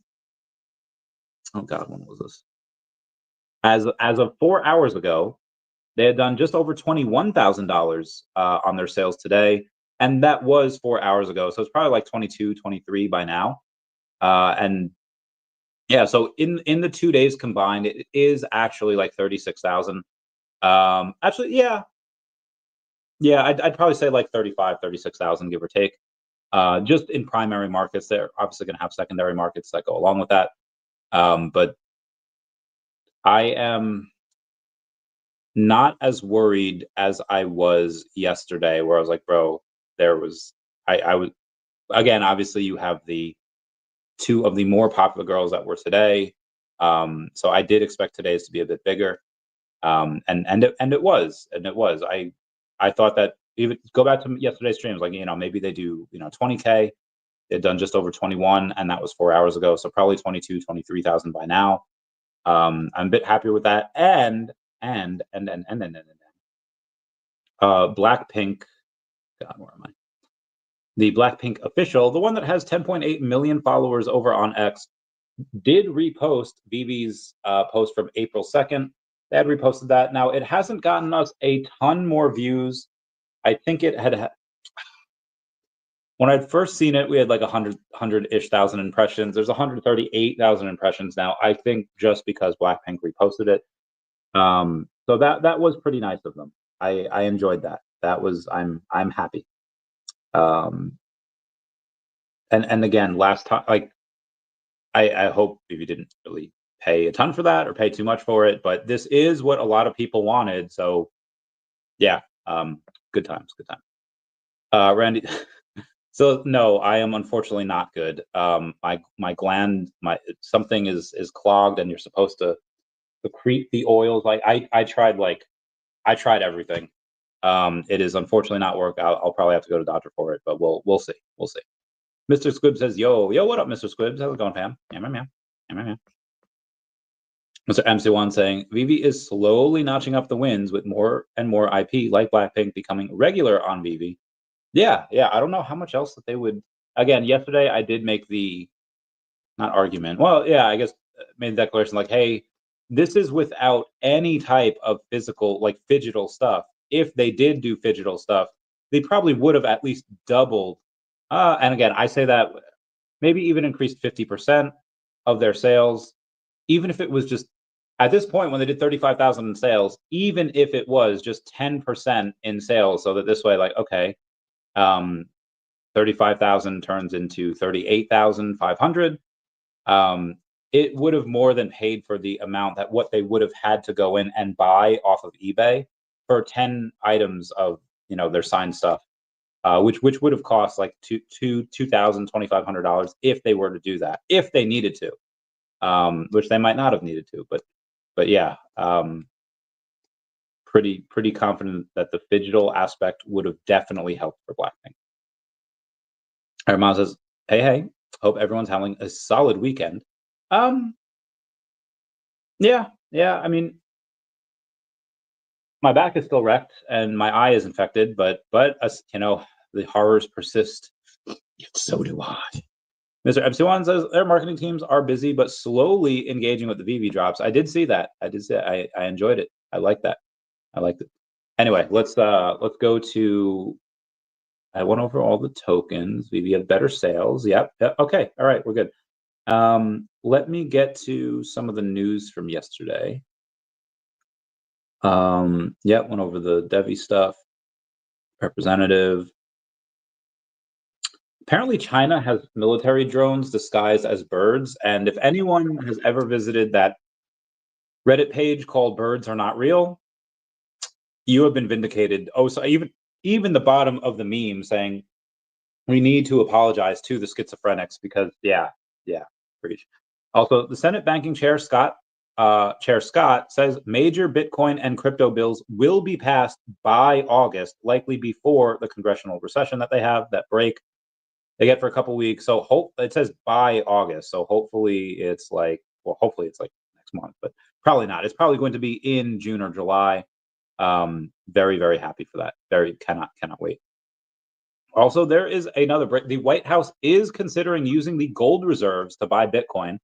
Speaker 1: oh God, when was this? As of 4 hours ago, they had done just over $21,000 on their sales today, and that was 4 hours ago. So it's probably like 22, 23 by now. And yeah, so in the 2 days combined, it is actually like 36,000. Actually, yeah, I'd probably say like 35, 36,000, give or take. Just in primary markets, they're obviously going to have secondary markets that go along with that. But I am not as worried as I was yesterday, where I was like, bro, I was, again, obviously you have the two of the more popular girls that were today. So I did expect today's to be a bit bigger. And it was. I thought that, even go back to yesterday's streams, like, maybe they do, 20K. They've done just over 21, and that was 4 hours ago. So probably 22, 23,000 by now. I'm a bit happier with that. And Blackpink, God, where am I? The Blackpink official, the one that has 10.8 million followers over on X, did repost VeVe's post from April 2nd. They had reposted that. Now, it hasn't gotten us a ton more views. I think it had, when I'd first seen it, we had like 100-ish thousand impressions. There's 138,000 impressions now, I think, just because Blackpink reposted it. So that was pretty nice of them. I enjoyed that. That was, I'm happy. And again, last time, like, I hope VeVe didn't really pay a ton for that or pay too much for it, but this is what a lot of people wanted. So yeah, good times. Randy, so no, I am unfortunately not good. My gland, something is clogged, and you're supposed to secrete the oils. Like I tried like I tried everything. It is unfortunately not work. I'll probably have to go to doctor for it, but we'll see. We'll see. Mr. Squibb says, "Yo, what up, Mr. Squibbs? How's it going, fam? Yeah, man. Mr. MC1 saying, VeVe is slowly notching up the wins with more and more IP like Blackpink becoming regular on VeVe. Yeah. I don't know how much else that they would. Again, yesterday I did make the not argument. Well, yeah, I guess made the declaration like, hey, this is without any type of physical, like phygital stuff. If they did do phygital stuff, they probably would have at least doubled. And again, I say that maybe even increased 50% of their sales, even if it was just at this point when they did 35,000 in sales, even if it was just 10% in sales, so that this way, like, okay, 35,000 turns into 38,500. It would have more than paid for the amount that what they would have had to go in and buy off of eBay for 10 items of their signed stuff, which would have cost like $2,000-$2,500 if they were to do that, if they needed to, which they might not have needed to, but yeah, pretty confident that the phygital aspect would have definitely helped for Blackpink. Armand says, hey, hope everyone's having a solid weekend. Yeah. I mean, my back is still wrecked and my eye is infected, but as the horrors persist. So do I. Mr. MC1 says their marketing teams are busy but slowly engaging with the VeVe drops. I did see that. I enjoyed it. I liked that. I liked it. Anyway, let's go to. I went over all the tokens. VeVe have better sales. Yep. Okay. All right. We're good. Let me get to some of the news from yesterday. Went over the Devi stuff. Representative. Apparently, China has military drones disguised as birds, and if anyone has ever visited that Reddit page called "Birds Are Not Real," you have been vindicated. Oh, so even the bottom of the meme saying we need to apologize to the schizophrenics because preach. Also, the Senate Banking Chair Scott says major Bitcoin and crypto bills will be passed by August, likely before the congressional recession that they have that break they get for a couple weeks. So it says by August. So hopefully it's like next month, but probably not. It's probably going to be in June or July. Very, very happy for that. Very cannot wait. Also, there is another break. The White House is considering using the gold reserves to buy Bitcoin.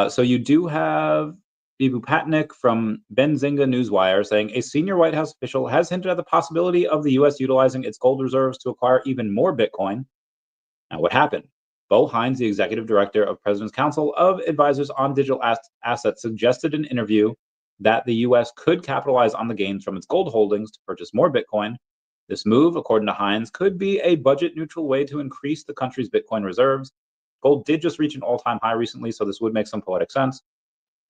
Speaker 1: So you do have Bibu Patnick from Benzinga Newswire saying a senior White House official has hinted at the possibility of the U.S. utilizing its gold reserves to acquire even more Bitcoin. Now, what happened? Bo Hines, the executive director of President's Council of Advisors on Digital Assets, suggested in an interview that the U.S. could capitalize on the gains from its gold holdings to purchase more Bitcoin. This move, according to Hines, could be a budget-neutral way to increase the country's Bitcoin reserves. Gold did just reach an all-time high recently, so this would make some poetic sense.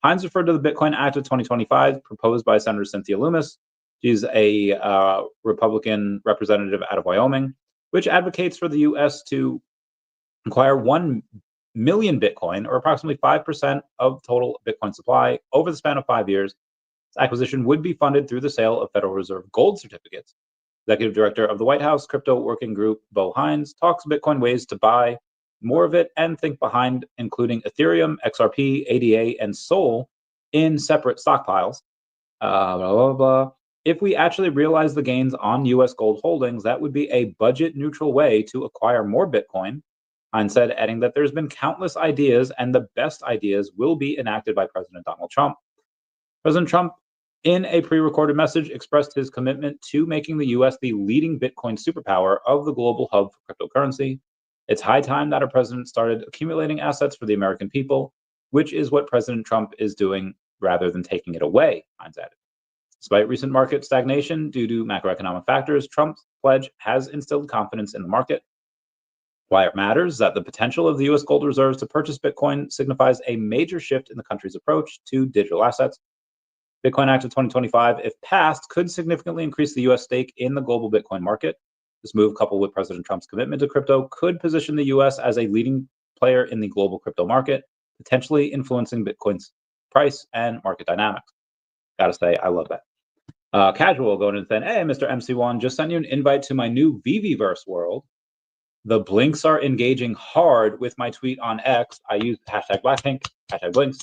Speaker 1: Hines referred to the Bitcoin Act of 2025 proposed by Senator Cynthia Lummis. She's a Republican representative out of Wyoming, which advocates for the U.S. to acquire 1 million Bitcoin, or approximately 5% of total Bitcoin supply, over the span of 5 years. This acquisition would be funded through the sale of Federal Reserve gold certificates. Executive Director of the White House Crypto Working Group, Bo Hines, talks Bitcoin ways to buy more of it and think behind, including Ethereum, XRP, ADA, and Sol in separate stockpiles. Blah, blah, blah. If we actually realize the gains on U.S. gold holdings, that would be a budget-neutral way to acquire more Bitcoin. Hines said, adding that there's been countless ideas, and the best ideas will be enacted by President Donald Trump. President Trump, in a pre-recorded message, expressed his commitment to making the U.S. the leading Bitcoin superpower of the global hub for cryptocurrency. It's high time that our president started accumulating assets for the American people, which is what President Trump is doing rather than taking it away, Hines added. Despite recent market stagnation due to macroeconomic factors, Trump's pledge has instilled confidence in the market. Why it matters is that the potential of the U.S. gold reserves to purchase Bitcoin signifies a major shift in the country's approach to digital assets. Bitcoin Act of 2025, if passed, could significantly increase the U.S. stake in the global Bitcoin market. This move, coupled with President Trump's commitment to crypto, could position the U.S. as a leading player in the global crypto market, potentially influencing Bitcoin's price and market dynamics. Gotta say, I love that. Casual going and saying, hey, Mr. MC1, just sent you an invite to my new VeVeverse world. The blinks are engaging hard with my tweet on X. I used hashtag Blackpink, hashtag blinks.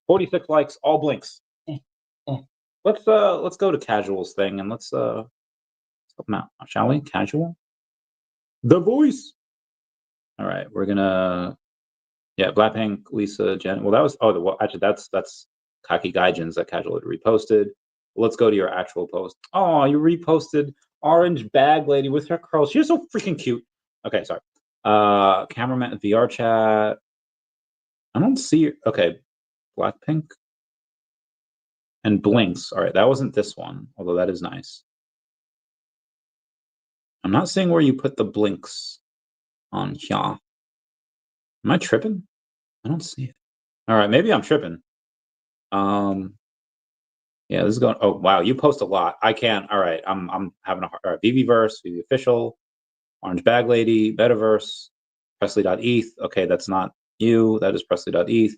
Speaker 1: 46 likes, all blinks. Let's go to Casual's thing and let's help him out, shall we? Casual. The voice. All right, we're gonna Blackpink, Lisa, Jen. Well, that was actually that's Kaki Gaijin's that Casual had reposted. Let's go to your actual post. Oh, you reposted Orange Bag Lady with her curls. She's so freaking cute. Okay, sorry. Cameraman VR chat. I don't see. Okay, Blackpink and blinks. All right, that wasn't this one, although that is nice. I'm not seeing where you put the blinks on here. Am I tripping? I don't see it. All right, maybe I'm tripping. Yeah, this is going. Oh wow, you post a lot. I can't. All right, I'm having a hard. All right, VeVeverse, VeVe official, Orange Bag Lady, Metaverse, Presley.eth. Okay, that's not you. That is Presley.eth.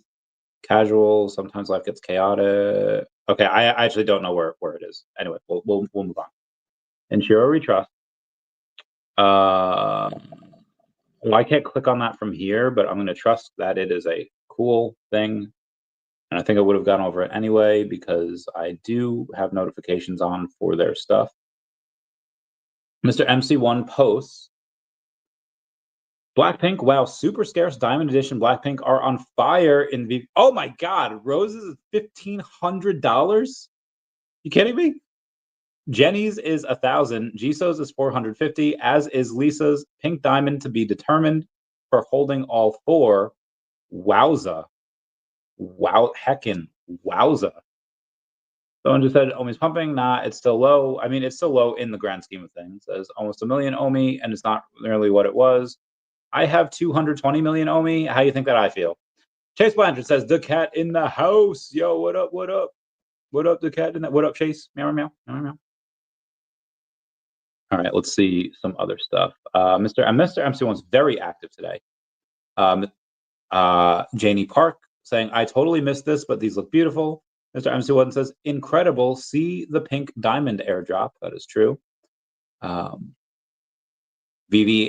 Speaker 1: Casual. Sometimes life gets chaotic. Okay, I actually don't know where it is. Anyway, we'll move on. And Shiro Retrust. Well, I can't click on that from here, but I'm going to trust that it is a cool thing. And I think I would have gone over it anyway because I do have notifications on for their stuff. Mr. MC1 posts, Blackpink, wow, super scarce Diamond Edition Blackpink are on fire in VeVe. Oh my God, Roses is $1,500? You kidding me? Jenny's is 1,000, Jisoo's is 450, as is Lisa's. Pink Diamond to be determined for holding all four. Wowza. Wow, heckin' wowza. Someone just said OMI's pumping. Nah, it's still low. I mean, it's still low in the grand scheme of things. There's almost 1 million OMI, and it's not nearly what it was. I have 220 million OMI. How do you think that I feel? Chase Blanchard says, daCAT in the house. Yo, what up, what up? What up, daCAT in that? What up, Chase? Meow, meow, meow, meow. All right, let's see some other stuff. Mr. MC1's very active today. Janie Park saying, I totally missed this, but these look beautiful. Mr. MC1 says, incredible. See the pink diamond airdrop. That is true. VeVe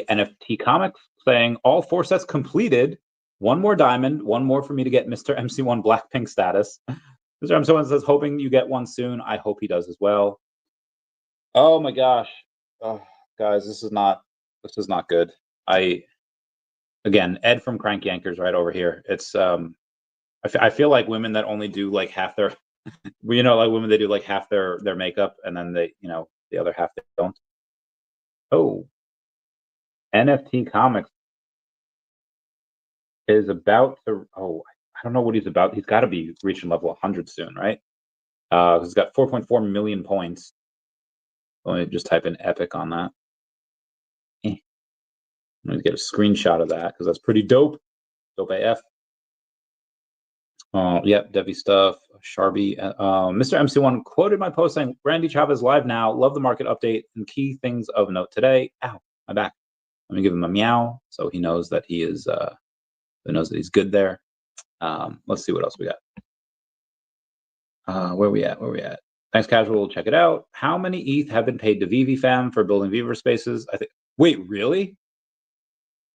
Speaker 1: NFT Comics saying, all 4 sets completed. 1 more diamond, 1 more for me to get Mr. MC1 Blackpink status. Mr. MC1 says, hoping you get one soon. I hope he does as well. Oh my gosh. Oh, guys, this is not good. Again, Ed from Crank Yankers right over here. It's I feel like women that only do like half their like women that do like half their makeup and then they, the other half they don't. Oh. NFT Comics is about to I don't know what he's about. He's got to be reaching level 100 soon, right? He's got 4.4 million points. Let me just type in epic on that. I'm going to get a screenshot of that because that's pretty dope. Dope AF. Yep, Devi stuff. Sharby. Mr. MC1 quoted my post saying, Randy Chavez live now. Love the market update and key things of note today. Ow, my back. Let me give him a meow so he knows that he is knows that he's good there. Let's see what else we got. Where we at? Thanks, Casual. Check it out. How many ETH have been paid to VeVe fam for building VeVe spaces? I think. Wait, really?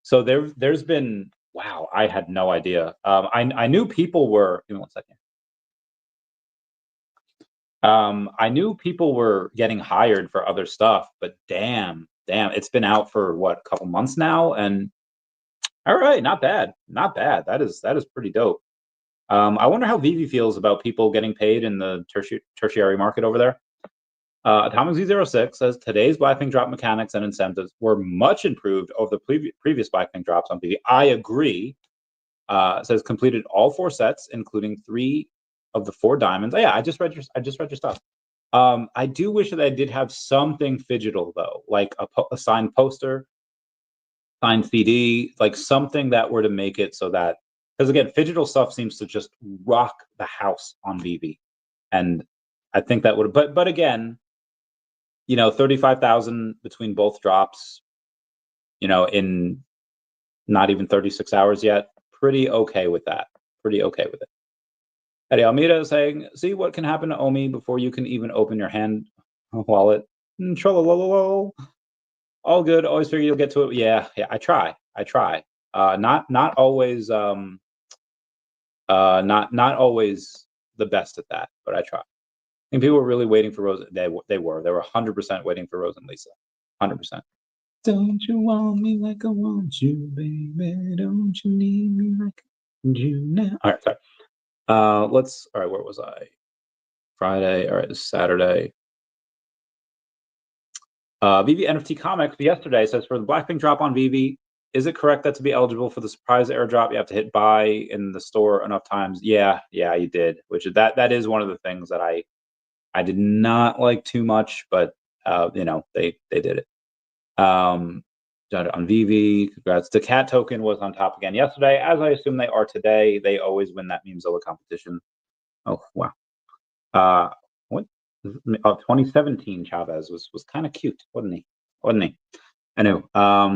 Speaker 1: So there's been. Wow, I had no idea. I knew people were. Give me 1 second. I knew people were getting hired for other stuff, but damn, it's been out for what, a couple months now, and all right, not bad. That is pretty dope. I wonder how VeVe feels about people getting paid in the tertiary market over there. Atomic Z06 says today's Blackpink drop mechanics and incentives were much improved over the previous Blackpink drops on VeVe. I agree. Says completed all 4 sets, including 3 of the 4 diamonds. Oh, yeah, I just read your stuff. I do wish that I did have something phygital though, like a signed poster, signed CD, like something that were to make it so that, because again, phygital stuff seems to just rock the house on VeVe, and I think that would. But again, 35,000 between both drops, in not even 36 hours yet. Pretty okay with that. Eddie Almeida is saying, see what can happen to OMI before you can even open your hand. wallet. Trollololol. All good. Always figure you'll get to it. Yeah, I try. Not always. Not always the best at that, but I try. I think people were really waiting for Rose. They were 100% waiting for Rose and Lisa. 100%. Don't you want me like I want you, baby? Don't you need me like I do now? All right, sorry. All right, where was I? Friday. All right, this is Saturday. VeVe NFT Comics yesterday says for the Blackpink drop on VeVe, is it correct that to be eligible for the surprise airdrop, you have to hit buy in the store enough times? Yeah, you did. Which is that is one of the things that I did not like too much, but they did it. On VeVe, congrats. The cat token was on top again yesterday, as I assume they are today. They always win that Memezilla competition. Oh wow. What? 2017 Chavez was kind of cute, wasn't he? I know.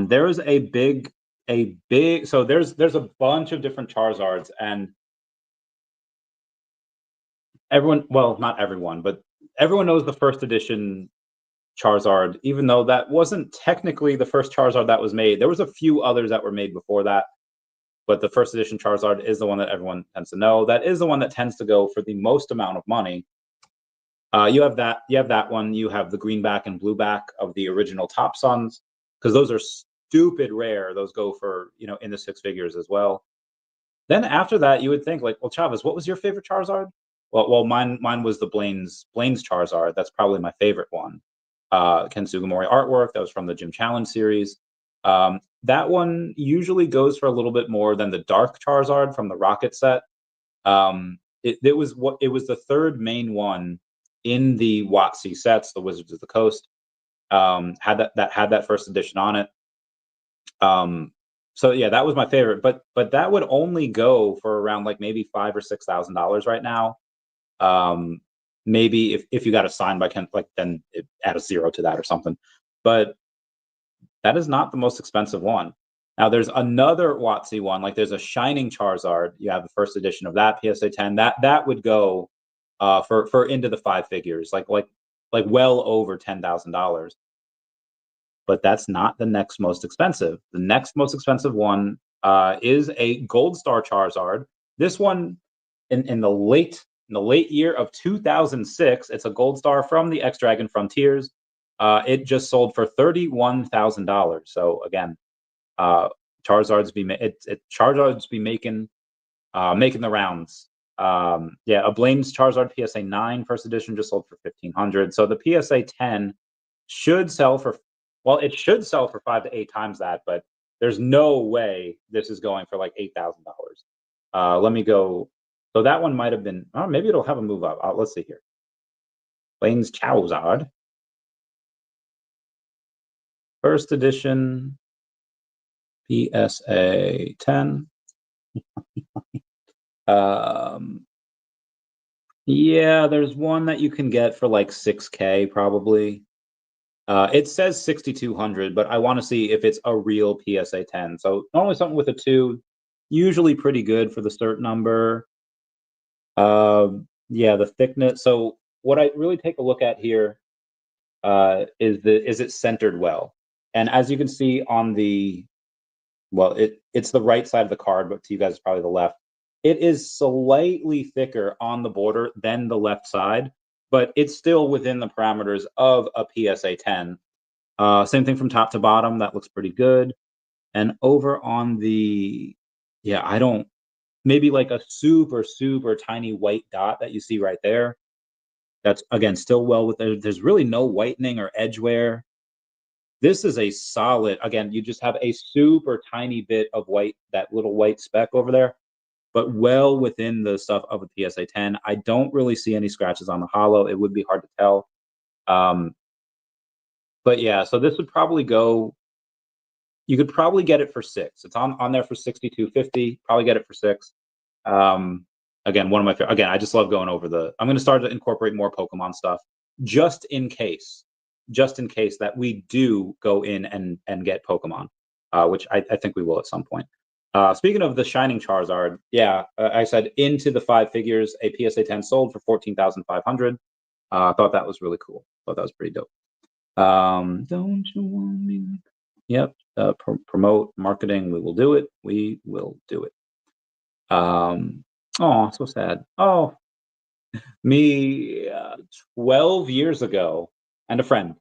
Speaker 1: There is a big. So there's a bunch of different Charizards, and everyone. Well, not everyone, but everyone knows the first edition Charizard, even though that wasn't technically the first Charizard that was made. There was a few others that were made before that, but the first edition Charizard is the one that everyone tends to know. That is the one that tends to go for the most amount of money. You have that one. You have the greenback and blueback of the original Top Suns, because those are stupid rare. Those go for in the six figures as well. Then after that, you would think like, well, Chavez, what was your favorite Charizard? Well, mine was the Blaine's Charizard. That's probably my favorite one. Ken Sugimori artwork that was from the Gym Challenge series. That one usually goes for a little bit more than the Dark Charizard from the Rocket set. It was the third main one in the WotC sets, the Wizards of the Coast. Had that first edition on it. So yeah, that was my favorite. But that would only go for around like maybe $5,000 or $6,000 right now. Maybe if you got a signed by Ken, like then add a zero to that or something. But that is not the most expensive one. Now there's another WotC one, like there's a Shining Charizard. You have the first edition of that PSA 10. That would go for into the five figures, like well over $10,000. But that's not the next most expensive. The next most expensive one is a Gold Star Charizard. This one in the late year of 2006. It's a Gold Star from the X Dragon Frontiers. It just sold for $31,000. So again, Charizards be making the rounds. A Blaine's Charizard PSA 9 first edition just sold for $1,500. So the PSA 10 should sell for, well, it should sell for 5 to 8 times that, but there's no way this is going for like $8,000. Let me go. So that one might have been, maybe it'll have a move up. Let's see here. Blaine's Charizard. First edition PSA 10. Yeah, there's one that you can get for like 6K probably. It says 6,200, but I want to see if it's a real PSA 10. So normally something with a 2, usually pretty good for the cert number. Yeah, the thickness. So what I really take a look at here is it centered well? And as you can see on the, well, it's the right side of the card, but to you guys, it's probably the left. It is slightly thicker on the border than the left side, but it's still within the parameters of a PSA 10. Same thing from top to bottom. That looks pretty good. And over on the, maybe like a super, super tiny white dot that you see right there. That's, again, still well with it. There's really no whitening or edge wear. This is a solid, again, you just have a super tiny bit of white, that little white speck over there, but well within the stuff of a PSA 10. I don't really see any scratches on the hollow. It would be hard to tell. But yeah, so this would probably go, you could probably get it for 6. It's on there for 6,250. Probably get it for 6. Again, one of my favorite. Again, I just love going over I'm going to start to incorporate more Pokemon stuff, just in case that we do go in and get Pokemon, which I think we will at some point. Speaking of the Shining Charizard, I said into the 5 figures. A PSA 10 sold for 14,500. I thought that was really cool. Thought that was pretty dope. Don't you want me? Yep. Promote marketing. We will do it. We will do it. Oh, so sad. Oh, me 12 years ago, and a friend.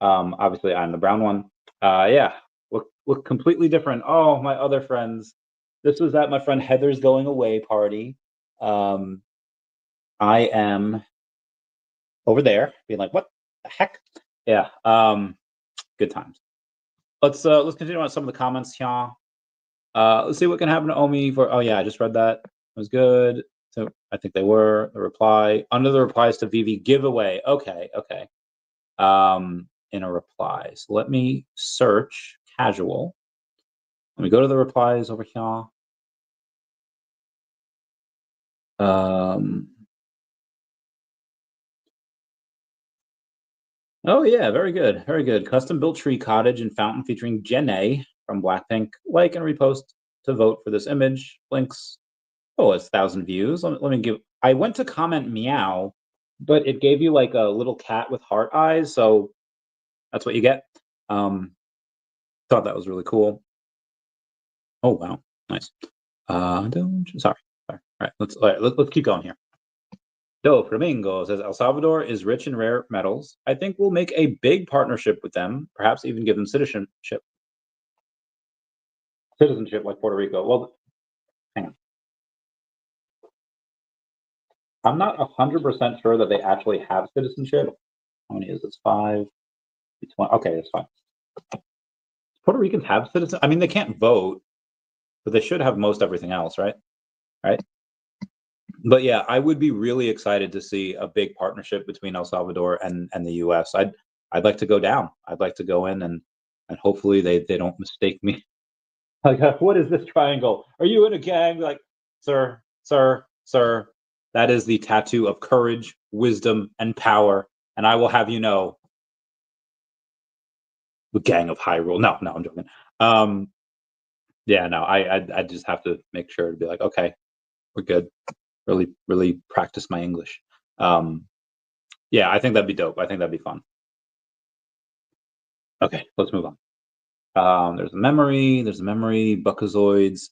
Speaker 1: Obviously, I'm the brown one. Yeah, look completely different. Oh, my other friends. This was at my friend Heather's going away party. Um, I am over there, being like, "What the heck?" Yeah. Good times. Let's continue on some of the comments here. Let's see what can happen to OMI for. Oh yeah, I just read that. It was good. So I think they were the reply under the replies to VeVe giveaway. Okay, okay. In a reply. So let me search casual. Let me go to the replies over here. Oh yeah, very good, very good. Custom built tree cottage and fountain featuring Jenna from Blackpink. Like and repost to vote for this image. Links. Oh, it's 1,000 views. Let me give. I went to comment meow, but it gave you like a little cat with heart eyes, so that's what you get. Thought that was really cool. Oh wow, nice. Don't sorry. All right, let's keep going here. Do Flamingo says El Salvador is rich in rare metals. I think we'll make a big partnership with them, perhaps even give them citizenship. Citizenship like Puerto Rico. Well, hang on. I'm not 100% sure that they actually have citizenship. How many is this? 5, 20. Okay, that's fine. Puerto Ricans have citizenship. I mean, they can't vote, but they should have most everything else, right? Right. But yeah, I would be really excited to see a big partnership between El Salvador and the U.S. I'd like to go down. I'd like to go in and hopefully they don't mistake me. Like, what is this triangle? Are you in a gang? Like, sir, sir, sir, that is the tattoo of courage, wisdom, and power. And I will have you know, the gang of Hyrule. No, I'm joking. Yeah, no, I just have to make sure to be like, okay, we're good. Really practice my English. Yeah, I think that'd be dope. I think that'd be fun. Okay, let's move on. There's a memory. Buckazoids.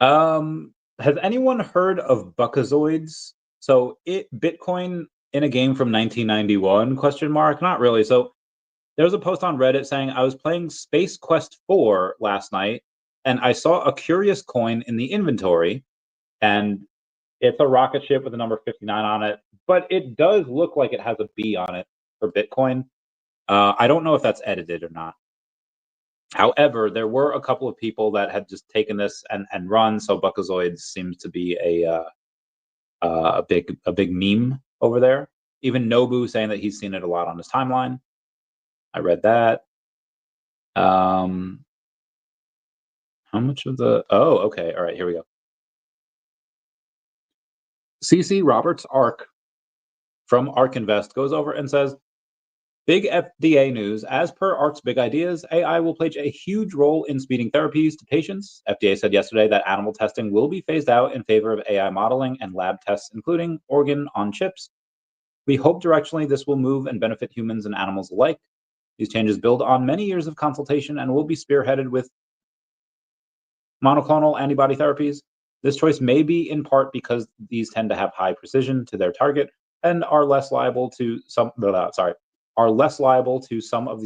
Speaker 1: Has anyone heard of Buckazoids? So Bitcoin in a game from 1991? Question mark. Not really. So there was a post on Reddit saying I was playing Space Quest 4 last night, and I saw a curious coin in the inventory, and it's a rocket ship with the number 59 on it, but it does look like it has a B on it for Bitcoin. I don't know if that's edited or not. However, there were a couple of people that had just taken this and run. So Buckazoids seems to be a big meme over there. Even Nobu saying that he's seen it a lot on his timeline. I read that. How much of the? Oh, okay. All right. Here we go. CC Roberts Ark from Ark Invest goes over and says, big FDA news. As per ARC's big ideas, AI will play a huge role in speeding therapies to patients. FDA said yesterday that animal testing will be phased out in favor of AI modeling and lab tests, including organ on chips. We hope directionally this will move and benefit humans and animals alike. These changes build on many years of consultation and will be spearheaded with monoclonal antibody therapies. This choice may be in part because these tend to have high precision to their target and are less liable to some of the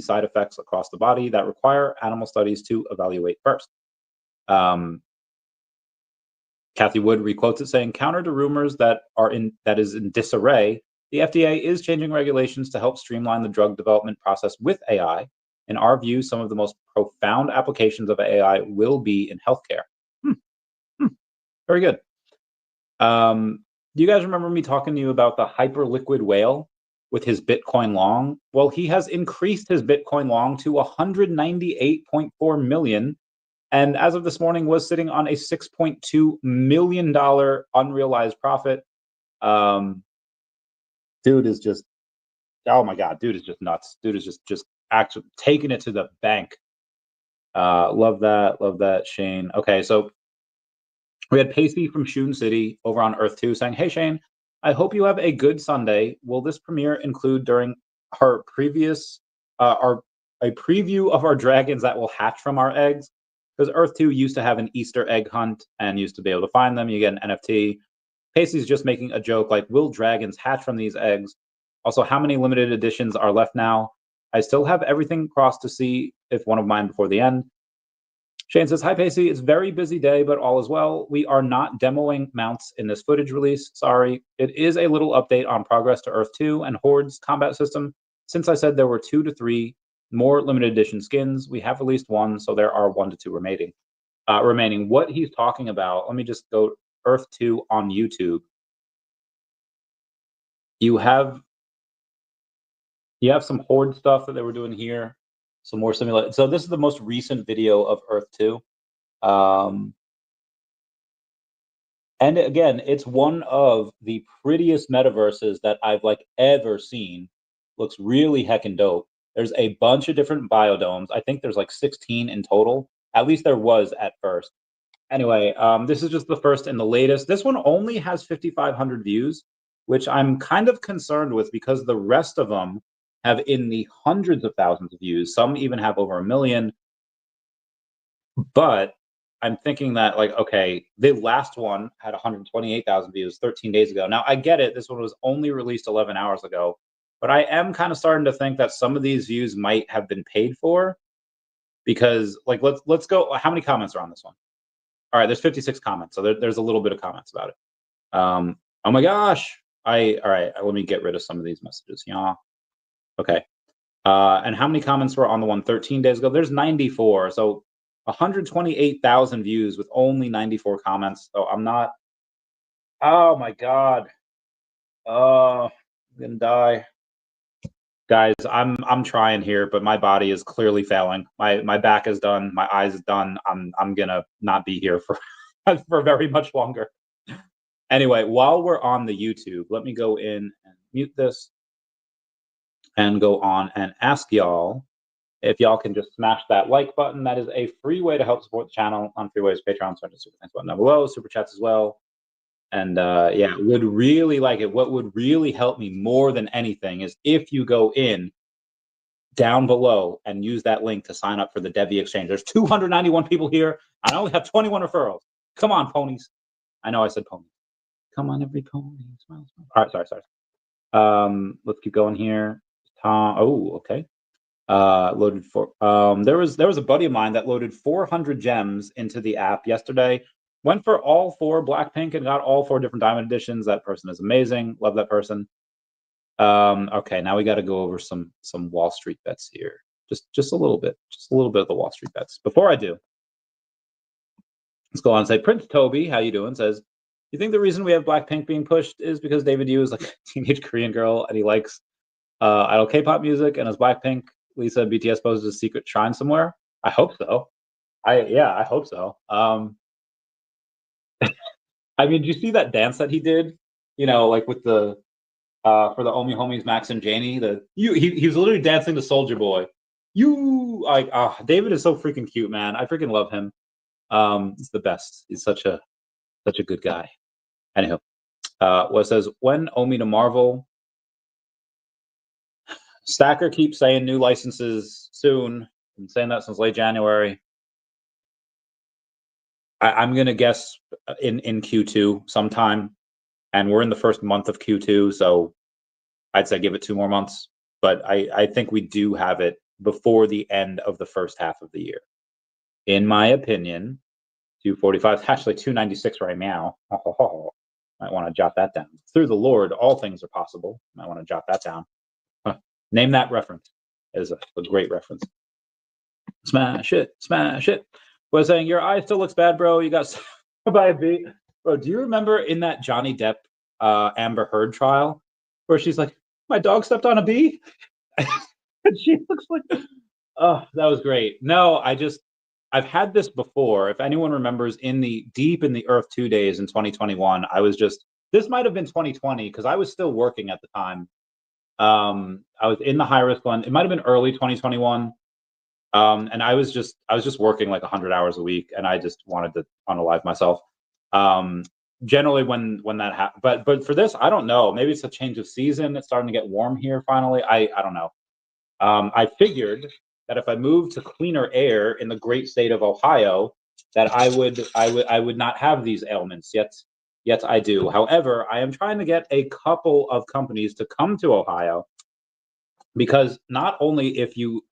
Speaker 1: side effects across the body that require animal studies to evaluate first. Kathy Wood requotes it saying, counter to rumors that is in disarray, the FDA is changing regulations to help streamline the drug development process with AI. In our view, some of the most profound applications of AI will be in healthcare. Very good. Do you guys remember me talking to you about the hyperliquid whale with his Bitcoin long? Well, he has increased his Bitcoin long to 198.4 million, and as of this morning was sitting on a $6.2 million unrealized profit. Dude is just, oh my God, dude is just nuts. Dude is just actually taking it to the bank. Love that, Shane. Okay, so we had Pacey from Shun City over on Earth 2 saying, hey, Shane, I hope you have a good Sunday. Will this premiere include during our previous, a preview of our dragons that will hatch from our eggs? Because Earth 2 used to have an Easter egg hunt and used to be able to find them. You get an NFT. Pacey's just making a joke like, will dragons hatch from these eggs? Also, how many limited editions are left now? I still have everything crossed to see if one of mine before the end. Shane says, hi, Pacey. It's a very busy day, but all is well. We are not demoing mounts in this footage release. Sorry. It is a little update on progress to Earth 2 and Horde's combat system. Since I said there were 2 to 3 more limited edition skins, we have released 1, so there are 1 to 2 remaining. What he's talking about, let me just go Earth 2 on YouTube. You have some Horde stuff that they were doing here, some more simulated. So this is the most recent video of Earth 2. And again, it's one of the prettiest metaverses that I've ever seen. Looks really heckin' dope. There's a bunch of different biodomes. I think there's 16 in total. At least there was at first. Anyway, this is just the first and the latest. This one only has 5,500 views, which I'm kind of concerned with because the rest of them have in the hundreds of thousands of views. Some even have over 1 million. But I'm thinking that, okay, the last one had 128,000 views 13 days ago. Now, I get it. This one was only released 11 hours ago. But I am kind of starting to think that some of these views might have been paid for because, let's go. How many comments are on this one? All right, there's 56 comments. So there's a little bit of comments about it. Oh my gosh. All right, let me get rid of some of these messages. Yeah. Okay. And how many comments were on the one 13 days ago? There's 94. So 128,000 views with only 94 comments. So I'm not. Oh my God. I'm gonna die. Guys, I'm trying here, but my body is clearly failing. My back is done. My eyes is done. I'm gonna not be here for for very much longer. Anyway, while we're on the YouTube, let me go in and mute this and go on and ask y'all if y'all can just smash that like button. That is a free way to help support the channel on 3 ways: Patreon, super thanks button down below, super chats as well. And yeah, would really like it. What would really help me more than anything is if you go in down below and use that link to sign up for the Devi exchange. There's 291 people here. I only have 21 referrals. Come on, ponies. I know I said ponies. Come on, every pony. Smile, smile. All right, sorry. Let's keep going here. Tom. Oh, okay. Loaded for. There was a buddy of mine that loaded 400 gems into the app yesterday. Went for all 4 Blackpink and got all 4 different diamond editions. That person is amazing. Love that person. Okay, now we got to go over some Wall Street bets here. Just a little bit of the Wall Street bets. Before I do, let's go on and say, Prince Toby, how you doing? Says, you think the reason we have Blackpink being pushed is because David Yu is like a teenage Korean girl and he likes idol K-pop music, and as Blackpink, Lisa and BTS poses a secret shrine somewhere? I hope so. I hope so. I mean, did you see that dance that he did? You know, with the for the OMI homies, Max and Janie. He was literally dancing to Soldier Boy. David is so freaking cute, man. I freaking love him. He's the best. He's such a good guy. Anyhow, what says when OMI to Marvel? Stacker keeps saying new licenses soon. Been saying that since late January. I'm gonna guess in Q2 sometime, and we're in the first month of Q2, so I'd say give it 2 more months. But I think we do have it before the end of the first half of the year. In my opinion, 245, actually 296 right now. Might want to jot that down. Through the Lord, all things are possible. Might want to jot that down. Name that reference. It is a great reference. Smash it, smash it. Was saying your eye still looks bad, bro. You got by a bee. Bro, do you remember in that Johnny Depp Amber Heard trial where she's like, my dog stepped on a bee? And she looks like, oh, that was great. No, I've had this before. If anyone remembers deep in the Earth 2 days in 2021, this might have been 2020 because I was still working at the time. I was in the high risk one. It might have been early 2021. And I was just working 100 hours a week, and I just wanted to unalive myself. generally when that happens. But for this, I don't know. Maybe it's a change of season. It's starting to get warm here finally. I don't know. I figured that if I moved to cleaner air in the great state of Ohio, that I would not have these ailments. Yet I do. However, I am trying to get a couple of companies to come to Ohio, because not only if you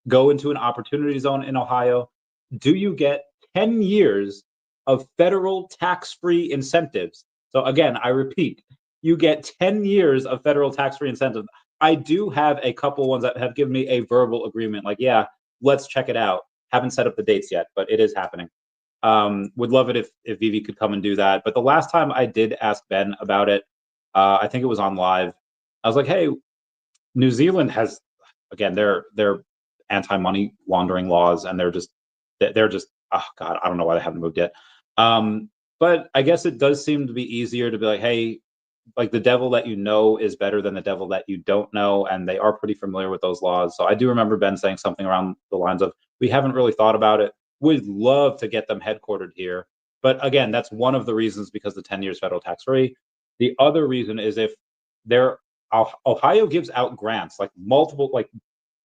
Speaker 1: go into an opportunity zone in Ohio, do you get 10 years of federal tax-free incentives. So again, I repeat, you get 10 years of federal tax-free incentives. I do have a couple ones that have given me a verbal agreement, like, yeah, let's check it out. Haven't set up the dates yet, but it is happening. Would love it if VeVe could come and do that. But the last time I did ask Ben about it, I think it was on live. I was like, hey, New Zealand has, again, they're anti-money laundering laws, and they're just oh god, I don't know why they haven't moved yet. But I guess it does seem to be easier to be like, hey, like the devil that you know is better than the devil that you don't know, and they are pretty familiar with those laws. So I do remember Ben saying something around the lines of, we haven't really thought about it. We'd love to get them headquartered here. But again, that's one of the reasons, because the 10 years federal tax free. The other reason is if they're Ohio gives out grants, like multiple, like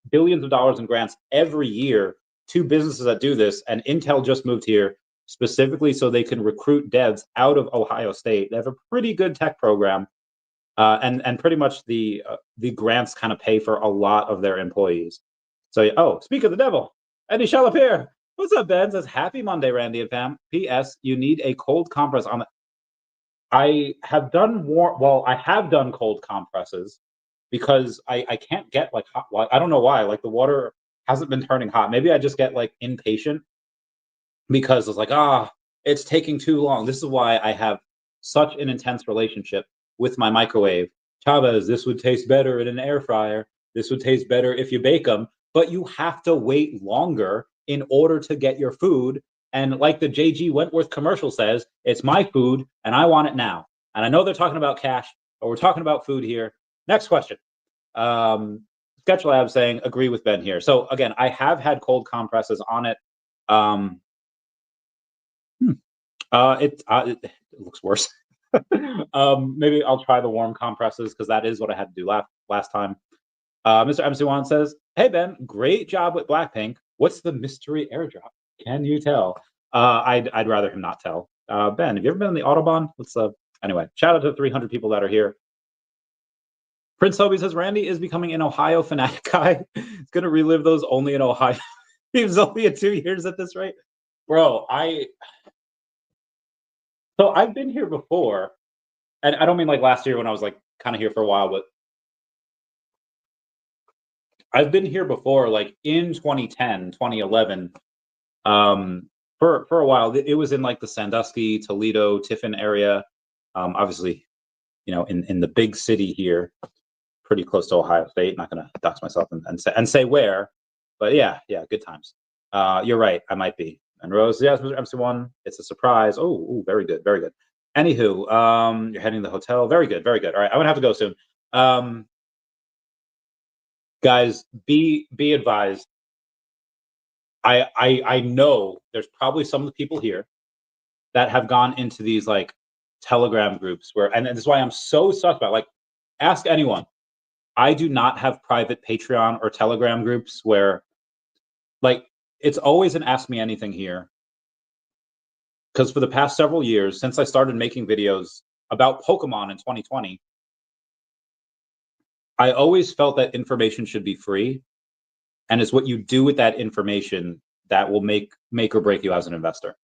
Speaker 1: billions of dollars in grants every year to businesses that do this. And Intel just moved here specifically so they can recruit devs out of Ohio State. They have a pretty good tech program, and pretty much the grants kind of pay for a lot of their employees. So, oh, speak of the devil, Eddie Chalapere. What's up, Ben? Says, happy Monday, Randy and fam. P.S. You need a cold compress on the. I have done I have done cold compresses, because I can't get like hot water. I don't know why. Like the water hasn't been turning hot. Maybe I just get like impatient, because it's like, it's taking too long. This is why I have such an intense relationship with my microwave. Chavez, this would taste better in an air fryer. This would taste better if you bake them, but you have to wait longer in order to get your food. And like the JG Wentworth commercial says, it's my food and I want it now. And I know they're talking about cash, but we're talking about food here. Next question. Sketch Lab saying, agree with Ben here. So again, I have had cold compresses on it. It looks worse. Maybe I'll try the warm compresses, because that is what I had to do last time. Mr. MC1 says, hey Ben, great job with Blackpink. What's the mystery airdrop? Can you tell? I'd rather him not tell. Ben, have you ever been on the Autobahn? Anyway, shout out to the 300 people that are here. Prince Toby says, Randy is becoming an Ohio fanatic guy. He's going to relive those only in Ohio. He was only at 2 years at this rate. Bro, so I've been here before, and I don't mean like last year when I was like kind of here for a while, but I've been here before, like in 2010, 2011, for a while. It was in like the Sandusky, Toledo, Tiffin area. Obviously, in the big city here, pretty close to Ohio State. Not going to dox myself and say where, but yeah, good times. You're right, I might be. And Rose, yes, Mr. MC1, it's a surprise. Oh, very good, very good. Anywho, you're heading to the hotel. Very good, very good. All right, I'm gonna have to go soon. Guys, be advised. I know there's probably some of the people here that have gone into these like Telegram groups and this is why I'm so sucked about, like, ask anyone. I do not have private Patreon or Telegram groups where, like, it's always an ask me anything here. Because for the past several years, since I started making videos about Pokemon in 2020, I always felt that information should be free. And it's what you do with that information that will make or break you as an investor.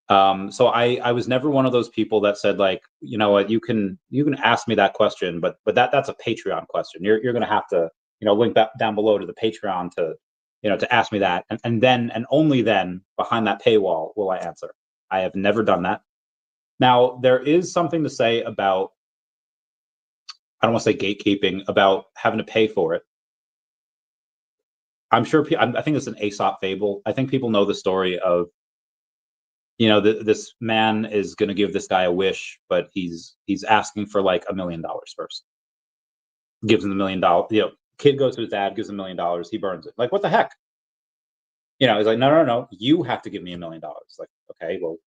Speaker 1: So I was never one of those people that said, like, you know what, you can ask me that question, but that's a Patreon question. You're going to have to, link that down below to the Patreon to ask me that. And then, and only then, behind that paywall will I answer. I have never done that. Now, there is something to say about, I don't want to say gatekeeping, about having to pay for it. I'm sure, I think it's an Aesop fable. I think people know the story of, this man is going to give this guy a wish, but he's asking for like $1 million first. Gives him the $1 million. Kid goes to his dad, gives him $1 million. He burns it. Like, what the heck? He's like, no. You have to give me $1 million. Like, okay, well,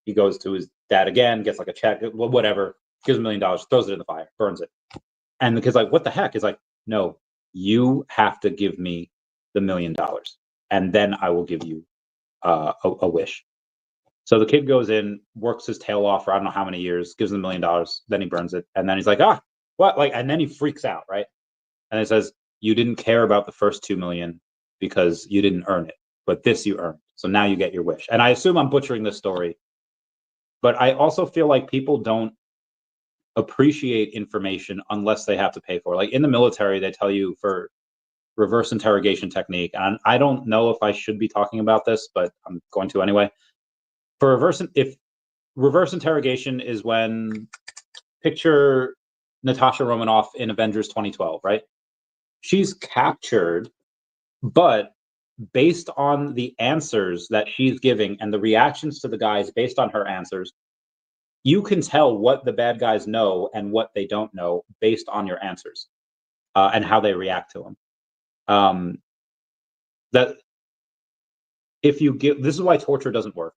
Speaker 1: he goes to his Dad again gets like a check, whatever, gives $1 million, throws it in the fire, burns it. And the kid's like, what the heck? He's like, no, you have to give me the $1 million, and then I will give you a wish. So the kid goes in, works his tail off for I don't know how many years, gives him $1 million, then he burns it, and then he's like, what? Like, and then he freaks out, right? And it says, you didn't care about the first 2 million because you didn't earn it, but this you earned. So now you get your wish. And I assume I'm butchering this story, but I also feel like people don't appreciate information unless they have to pay for it. Like in the military, they tell you for reverse interrogation technique, and I don't know if I should be talking about this, but I'm going to anyway. For reverse interrogation is when, picture Natasha Romanoff in Avengers 2012, right? She's captured, but based on the answers that she's giving and the reactions to the guys based on her answers, you can tell what the bad guys know and what they don't know based on your answers and how they react to them. That if you give, this is why torture doesn't work.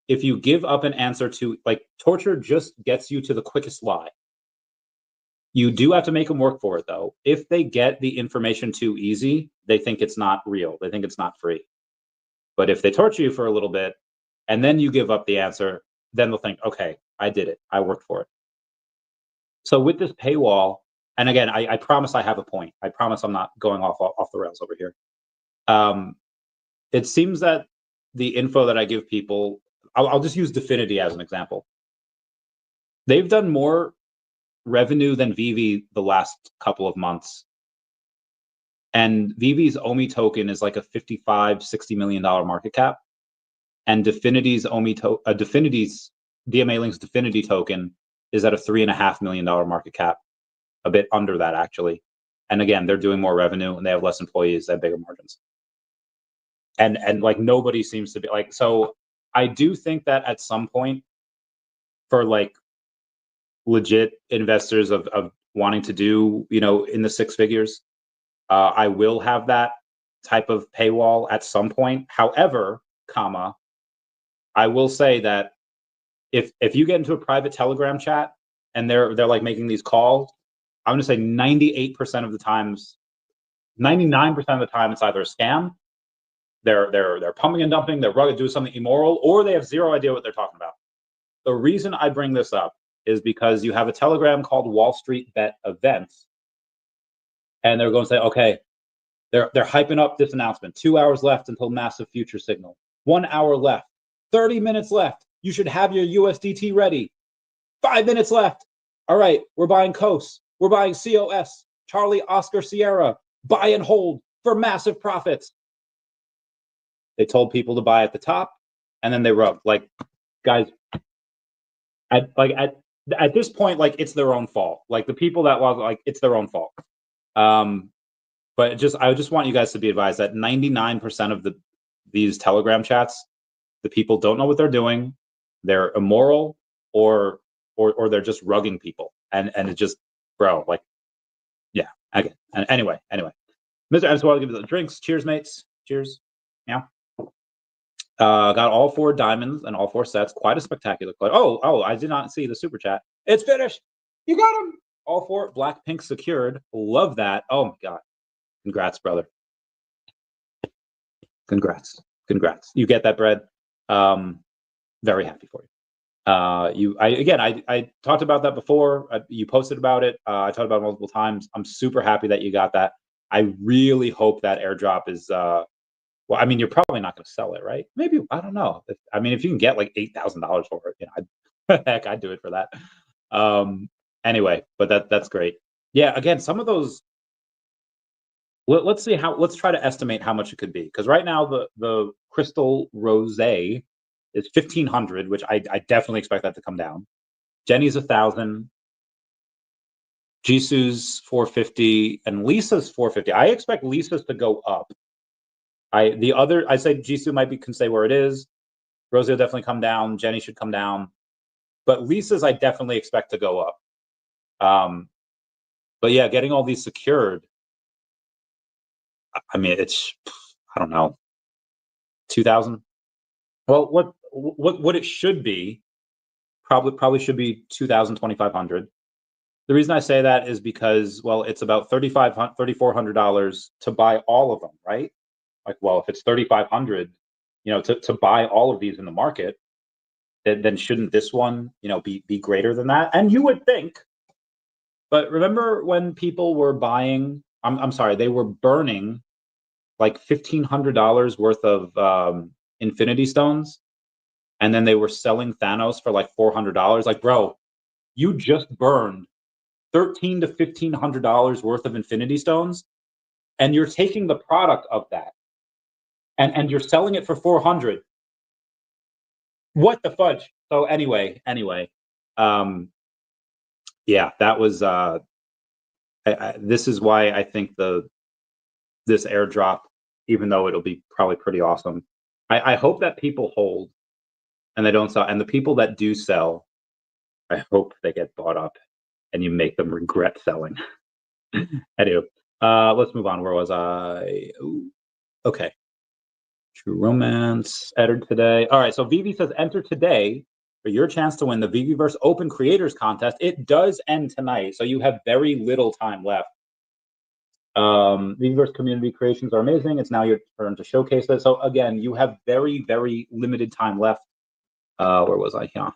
Speaker 1: If you give up an answer to, like, torture just gets you to the quickest lie. You do have to make them work for it, though. If they get the information too easy, they think it's not real. They think it's not free. But if they torture you for a little bit and then you give up the answer, then they'll think, okay, I did it. I worked for it. So with this paywall, and again, I promise I have a point. I promise I'm not going off the rails over here. It seems that the info that I give people, I'll just use Definity as an example. They've done more revenue than VeVe the last couple of months. And VeVe's OMI token is like a $55-60 million market cap. And Definity's Definity's DMA Link's Definity token is at a $3.5 million market cap, a bit under that actually. And again, they're doing more revenue and they have less employees, they have bigger margins. And like nobody seems to be like, so I do think that at some point for like legit investors of wanting to do, you know, in the six figures, I will have that type of paywall at some point. However, I will say that if you get into a private Telegram chat and they're like making these calls, I'm going to say 98% of the times, 99% of the time, it's either a scam, they're pumping and dumping, they're rugged, doing something immoral, or they have zero idea what they're talking about. The reason I bring this up is because you have a Telegram called Wall Street Bet Events, and they're going to say, okay, they're hyping up this announcement. 2 hours left until massive future signal. 1 hour left. 30 minutes left. You should have your USDT ready. 5 minutes left. All right, we're buying COS. We're buying COS. Charlie Oscar Sierra. Buy and hold for massive profits. They told people to buy at the top, and then they rubbed. Like, guys, at this point, like, it's their own fault. Like, the people that was like, it's their own fault. But I just want you guys to be advised that 99% of these Telegram chats, the people don't know what they're doing, they're immoral, or they're just rugging people, and it just, bro, like, yeah, again. And anyway, Mr. Emswell, give you the drinks. Cheers, mates. Cheers. Yeah. Got all 4 diamonds and all 4 sets. Quite a spectacular play. Oh, I did not see the super chat. It's finished. You got them. All 4 Blackpink secured. Love that. Oh my god. Congrats, brother. Congrats. You get that bread. Very happy for you. I talked about that before. You posted about it. I talked about it multiple times. I'm super happy that you got that. I really hope that airdrop is well, I mean, you're probably not going to sell it, right? Maybe, I don't know. If you can get like $8,000 for it, you know, heck, I'd do it for that. Anyway, but that's great. Yeah, again, some of those. Let's try to estimate how much it could be, because right now the Crystal Rose is 1,500, which I definitely expect that to come down. Jenny's 1,000. Jisoo's 450 and Lisa's 450. I expect Lisa's to go up. I say Jisoo can stay where it is. Rosie will definitely come down. Jenny should come down, but Lisa's I definitely expect to go up. But yeah, getting all these secured. I mean, it's, I don't know, 2,000. Well, what it should be probably should be 2,000, 2,500. The reason I say that is because, well, it's about $3,400 to buy all of them, right? Like, well, if it's 3,500, to buy all of these in the market, then shouldn't this one, be greater than that? And you would think, but remember when people were buying, I'm sorry, they were burning like $1,500 worth of Infinity Stones, and then they were selling Thanos for like $400. Like, bro, you just burned $1,300 to $1,500 worth of Infinity Stones, and you're taking the product of that, and you're selling it for 400. What the fudge? So anyway, yeah, that was. This is why I think this airdrop, even though it'll be probably pretty awesome, I hope that people hold and they don't sell, and the people that do sell, I hope they get bought up and you make them regret selling. Anyway, let's move on. Where was I? Ooh, okay. True Romance entered today. All right, so VeVe says enter today for your chance to win the VeVeverse Open Creators Contest. It does end tonight, so you have very little time left. VeVeverse community creations are amazing. It's now your turn to showcase it. So again, you have very, very limited time left. Where was I here?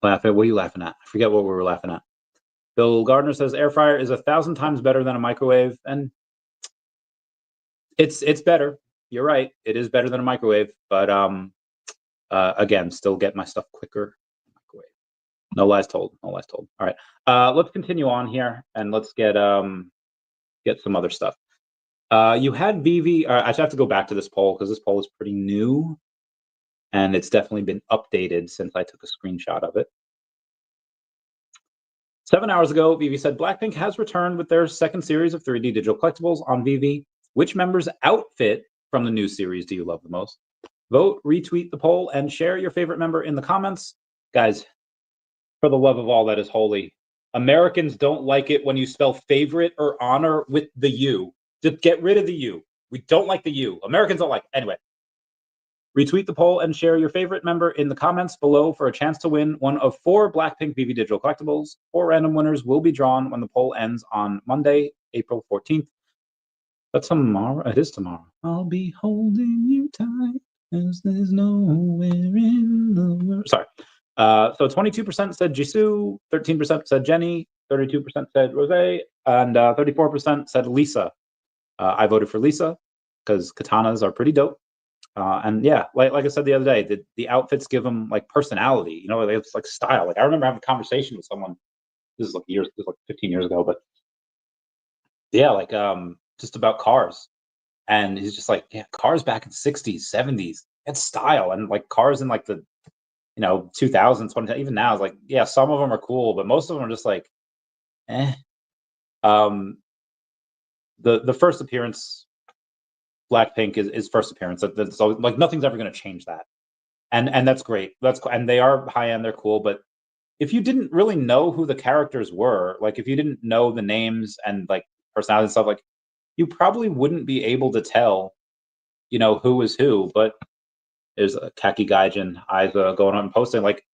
Speaker 1: Laughing. What are you laughing at? I forget what we were laughing at. Bill Gardner says air fryer is 1,000 times better than a microwave, and it's better. You're right. It is better than a microwave, but again, still get my stuff quicker. Microwave. No lies told. No lies told. All right. Let's continue on here and let's get some other stuff. You had VeVe. I should have to go back to this poll because this poll is pretty new, and it's definitely been updated since I took a screenshot of it. 7 hours ago, VeVe said Blackpink has returned with their second series of 3D digital collectibles on VeVe. Which member's outfit from the new series do you love the most? Vote, retweet the poll, and share your favorite member in the comments. Guys, for the love of all that is holy, Americans don't like it when you spell favorite or honor with the U. Just get rid of the U. We don't like the U. Americans don't like it. Anyway, retweet the poll and share your favorite member in the comments below for a chance to win one of 4 Blackpink VeVe digital collectibles. 4 random winners will be drawn when the poll ends on Monday, April 14th. That's tomorrow. It is tomorrow. I'll be holding you tight as there's nowhere in the world. Sorry. So 22% said Jisoo, 13% said Jenny, 32% said Rose, and 34% said Lisa. I voted for Lisa because katanas are pretty dope. And yeah, like I said the other day, the outfits give them like personality. They have like style. Like I remember having a conversation with someone. This is like 15 years ago, but yeah, like just about cars. And he's just like, yeah, cars back in 60s, 70s, had style. And like cars in like the 2000s, even now, it's like, yeah, some of them are cool, but most of them are just like, eh. The first appearance, Blackpink is first appearance. So like nothing's ever going to change that. And that's great. That's cool. And they are high end, they're cool. But if you didn't really know who the characters were, like if you didn't know the names and like personality and stuff, like you probably wouldn't be able to tell, who is who. But there's a Kaki Gaijin, Aiza going on and posting like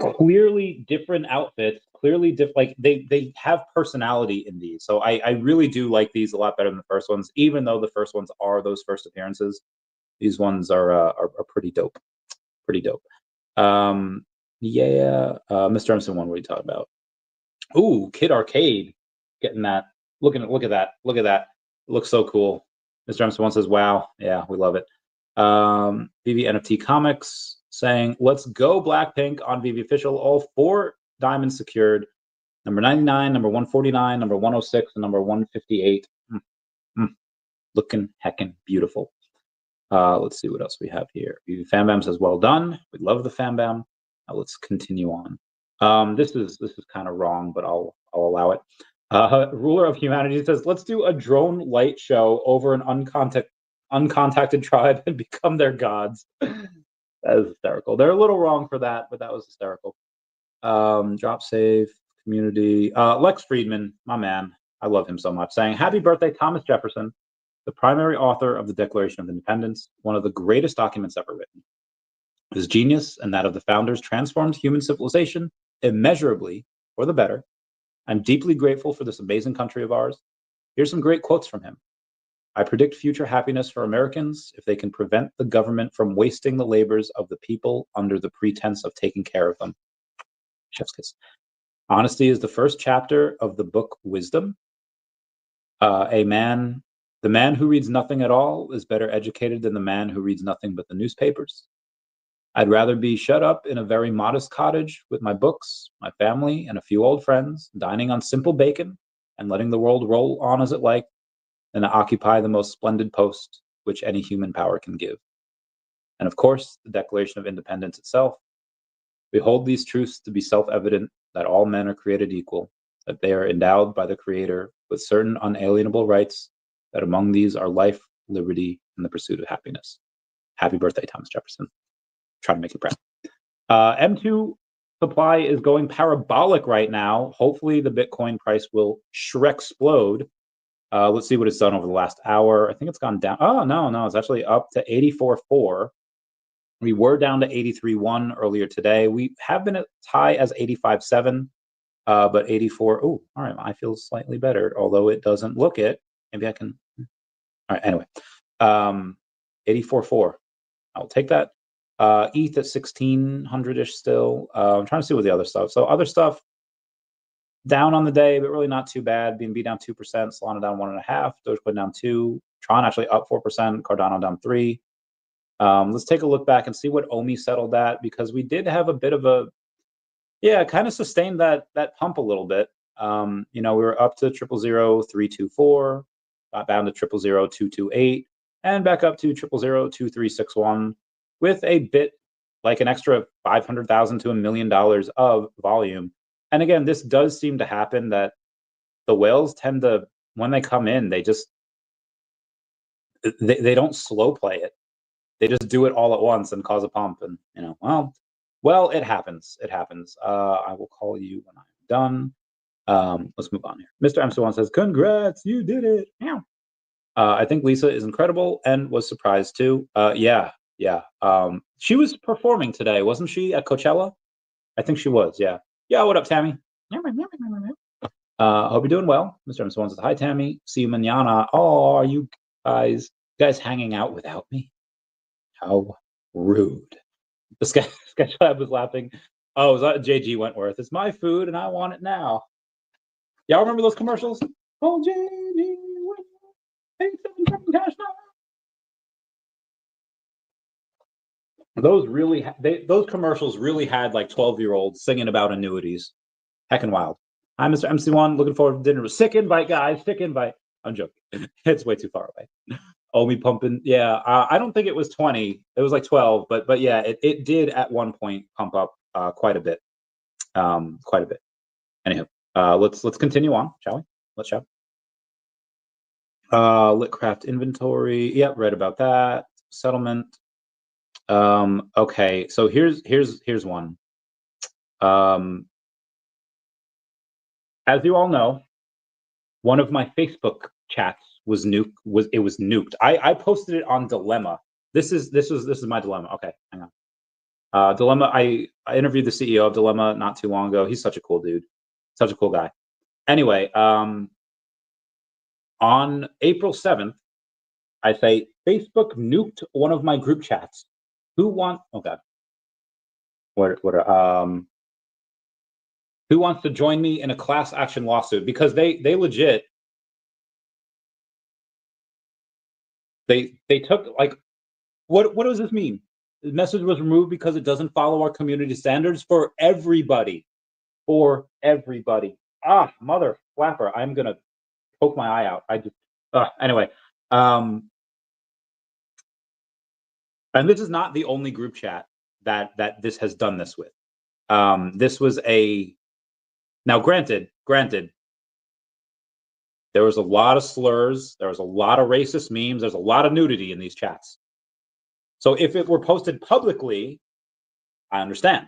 Speaker 1: clearly different outfits, clearly different. Like they have personality in these. So I really do like these a lot better than the first ones, even though the first ones are those first appearances. These ones are pretty dope. Pretty dope. Yeah, Mr. Emerson one, what are you talking about? Ooh, Kid Arcade, getting that. Look at that. Look at that. It looks so cool. Mr. Emerson one says, "Wow, yeah, we love it." VeVe NFT Comics saying, "Let's go Blackpink on VeVe official. All 4 diamonds secured. Number 99, number 149, number 106, and number 158. Looking heckin' beautiful." Let's see what else we have here. Fambam says, "Well done. We love the Fambam." Let's continue on. This is kind of wrong, but I'll allow it. Ruler of Humanity says, "Let's do a drone light show over an uncontacted tribe and become their gods." That is hysterical. They're a little wrong for that, but that was hysterical. Drop save community. Lex Friedman, my man, I love him so much, saying, "Happy birthday, Thomas Jefferson, the primary author of the Declaration of Independence, one of the greatest documents ever written. His genius and that of the founders transformed human civilization immeasurably for the better. I'm deeply grateful for this amazing country of ours. Here's some great quotes from him. I predict future happiness for Americans if they can prevent the government from wasting the labors of the people under the pretense of taking care of them. Chef's kiss. Honesty is the first chapter of the book Wisdom. The man who reads nothing at all is better educated than the man who reads nothing but the newspapers. I'd rather be shut up in a very modest cottage with my books, my family, and a few old friends, dining on simple bacon and letting the world roll on as it likes, than to occupy the most splendid post which any human power can give. And of course, the Declaration of Independence itself. We hold these truths to be self-evident that all men are created equal, that they are endowed by the Creator with certain unalienable rights, that among these are life, liberty, and the pursuit of happiness. Happy birthday, Thomas Jefferson. Trying to make you proud. M2 supply is going parabolic right now. Hopefully the Bitcoin price will explode. Let's see what it's done over the last hour. I think it's gone down. Oh, no, it's actually up to 84.4. We were down to 83.1 earlier today. We have been as high as 85.7, but 84. Oh, all right. I feel slightly better, although it doesn't look it. Maybe I can. All right. Anyway, 84.4. I'll take that. ETH at 1600-ish still. I'm trying to see what the other stuff. So other stuff down on the day, but really not too bad. BNB down 2%, Solana down 1.5%, Dogecoin down 2%, Tron actually up 4%, Cardano down 3%. Let's take a look back and see what OMI settled at, because we did have a bit of a, kind of sustained that pump a little bit. We were up to 0000324, got down to 0000228, and back up to 0002361 with a bit like an extra $500,000 to $1 million of volume. And again, this does seem to happen that the whales tend to, when they come in, they just they don't slow play it. They just do it all at once and cause a pump. And well, it happens. It happens. I will call you when I'm done. Let's move on here. Mr. MC1 says, "Congrats, you did it." Yeah. I think Lisa is incredible and was surprised too. Yeah. She was performing today, wasn't she, at Coachella? I think she was. Yeah. Yeah. What up, Tammy? Hope you're doing well. Mr. MC1 says, "Hi, Tammy. See you mañana." Oh, are you guys hanging out without me? How rude. The Sketchlab was laughing. Oh, was that JG Wentworth? It's my food and I want it now. Y'all remember those commercials? Oh, JG Wentworth, cash now. Those commercials really had like 12-year-olds singing about annuities. Heckin' wild. Hi, Mr. MC1. Looking forward to dinner. Sick invite, guys. Sick invite. I'm joking. It's way too far away. OMI pumping. Yeah, I don't think it was 20. It was like 12. But yeah, it did at one point pump up quite a bit. Quite a bit. Anyhow, let's continue on, shall we? Let's shall. Litcraft inventory. Yep, read about that. Settlement. Okay, so here's one. As you all know, one of my Facebook chats was nuked. I posted it on Dilemma. This is my Dilemma. Okay, hang on. Dilemma. I interviewed the CEO of Dilemma not too long ago. He's such a cool dude, such a cool guy. Anyway, on April 7th, I say Facebook nuked one of my group chats. Who wants to join me in a class action lawsuit? Because they legit they took, like, what does this mean? The message was removed because it doesn't follow our community standards for everybody. Mother flapper, I'm gonna poke my eye out. Anyway, and this is not the only group chat that this has done this with. This was now granted, there was a lot of slurs, there was a lot of racist memes, there's a lot of nudity in these chats. So if it were posted publicly, I understand.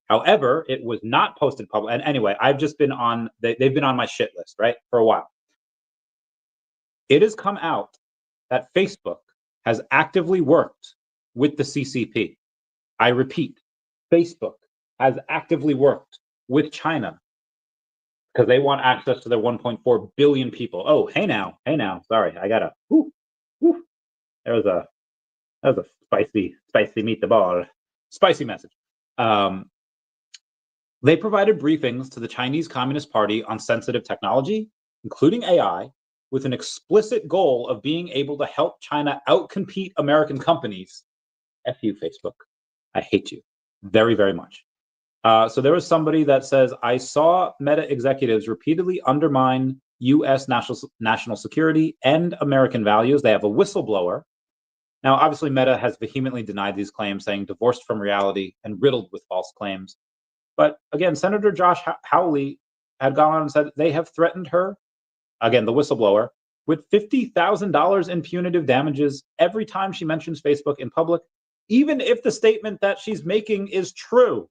Speaker 1: However, it was not posted public. And anyway, I've just been on, they've been on my shit list, right, for a while. It has come out that Facebook has actively worked with the CCP. I repeat, Facebook has actively worked with China because they want access to their 1.4 billion people. Oh, hey now. Sorry, I gotta. That was a spicy meatball, spicy message. They provided briefings to the Chinese Communist Party on sensitive technology, including AI, with an explicit goal of being able to help China outcompete American companies. F you, Facebook. I hate you very, very much. So there was somebody that says, I saw Meta executives repeatedly undermine U.S. national security and American values. They have a whistleblower. Now, obviously, Meta has vehemently denied these claims, saying divorced from reality and riddled with false claims. But again, Senator Josh Hawley had gone on and said they have threatened her, again, the whistleblower, with $50,000 in punitive damages every time she mentions Facebook in public, even if the statement that she's making is true.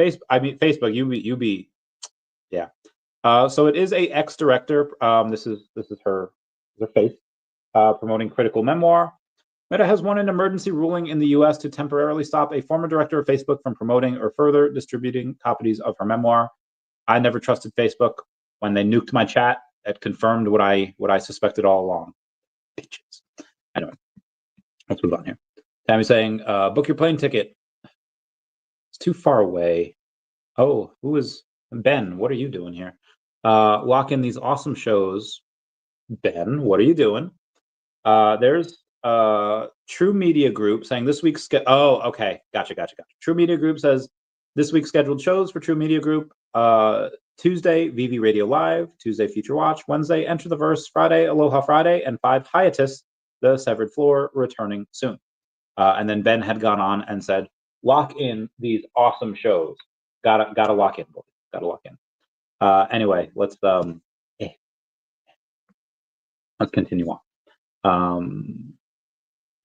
Speaker 1: Facebook, you be, yeah. So it is a ex-director. This is her face, promoting critical memoir. Meta has won an emergency ruling in the U.S. to temporarily stop a former director of Facebook from promoting or further distributing copies of her memoir. I never trusted Facebook. When they nuked my chat, it confirmed what I suspected all along. Bitches. Anyway, let's move on here. Tammy's saying, book your plane ticket. It's too far away. Oh, who is Ben? What are you doing here? Lock in these awesome shows. Ben, what are you doing? There's True Media Group saying this week's oh, okay, gotcha. True Media Group says this week's scheduled shows for True Media Group: Tuesday, VeVe Radio Live; Tuesday, Future Watch; Wednesday, Enter the Verse; Friday, Aloha Friday; and 5 Hiatus, The Severed Floor, returning soon. And then Ben had gone on and said, lock in these awesome shows. Gotta lock in, boys. Gotta lock in. Anyway, let's continue on.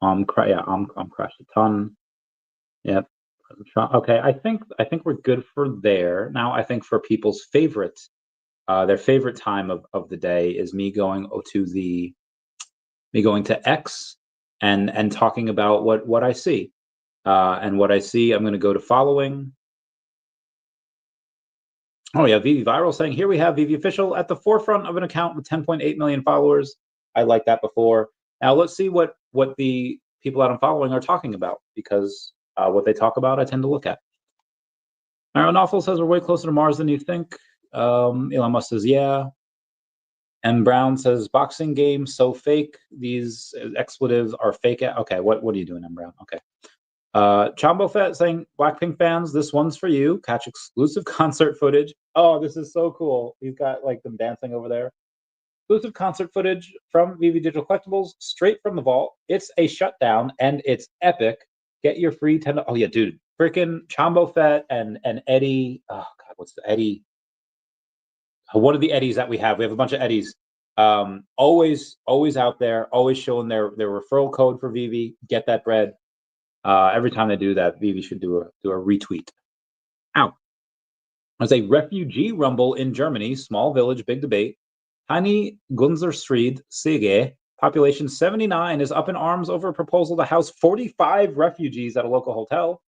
Speaker 1: I'm crashed a ton. Yep. Okay, I think we're good for there. Now I think for people's favorite, their favorite time of the day is me going to X and talking about what I see. And what I see, I'm going to go to following. Oh yeah, VeVe Viral saying, here we have VeVe Official at the forefront of an account with 10.8 million followers. I liked that before. Now let's see what the people that I'm following are talking about, because what they talk about, I tend to look at. Aaron Awful says we're way closer to Mars than you think. Elon Musk says, yeah. M. Brown says, boxing game so fake. These expletives are fake. Okay, what are you doing, M. Brown? Okay. Chombo Fett saying, Blackpink fans, this one's for you. Catch exclusive concert footage. Oh, this is so cool. He's got like them dancing over there. Exclusive concert footage from VeVe Digital Collectibles, straight from the vault. It's a shutdown and it's epic. Get your free 10. Oh yeah, dude. Freaking Chombo Fett and Eddie. Oh god, what's the Eddie? One of the Eddies that we have. We have a bunch of Eddies. Always out there, always showing their referral code for VeVe. Get that bread. Every time they do that, VeVe should do a retweet. Ow. There's a refugee rumble in Germany. Small village, big debate. Tiny Gunzersried Sige, population 79, is up in arms over a proposal to house 45 refugees at a local hotel.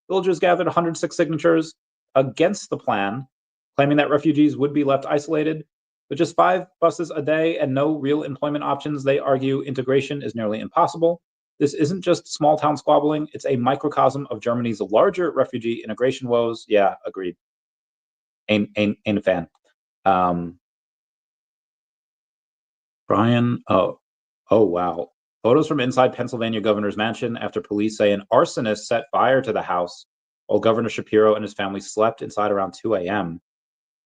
Speaker 1: Villagers gathered 106 signatures against the plan, claiming that refugees would be left isolated. With just 5 buses a day and no real employment options, they argue integration is nearly impossible. This isn't just small town squabbling, it's a microcosm of Germany's larger refugee integration woes. Yeah, agreed. Ain't a fan. Brian, oh wow. Photos from inside Pennsylvania governor's mansion after police say an arsonist set fire to the house while Governor Shapiro and his family slept inside around 2 a.m.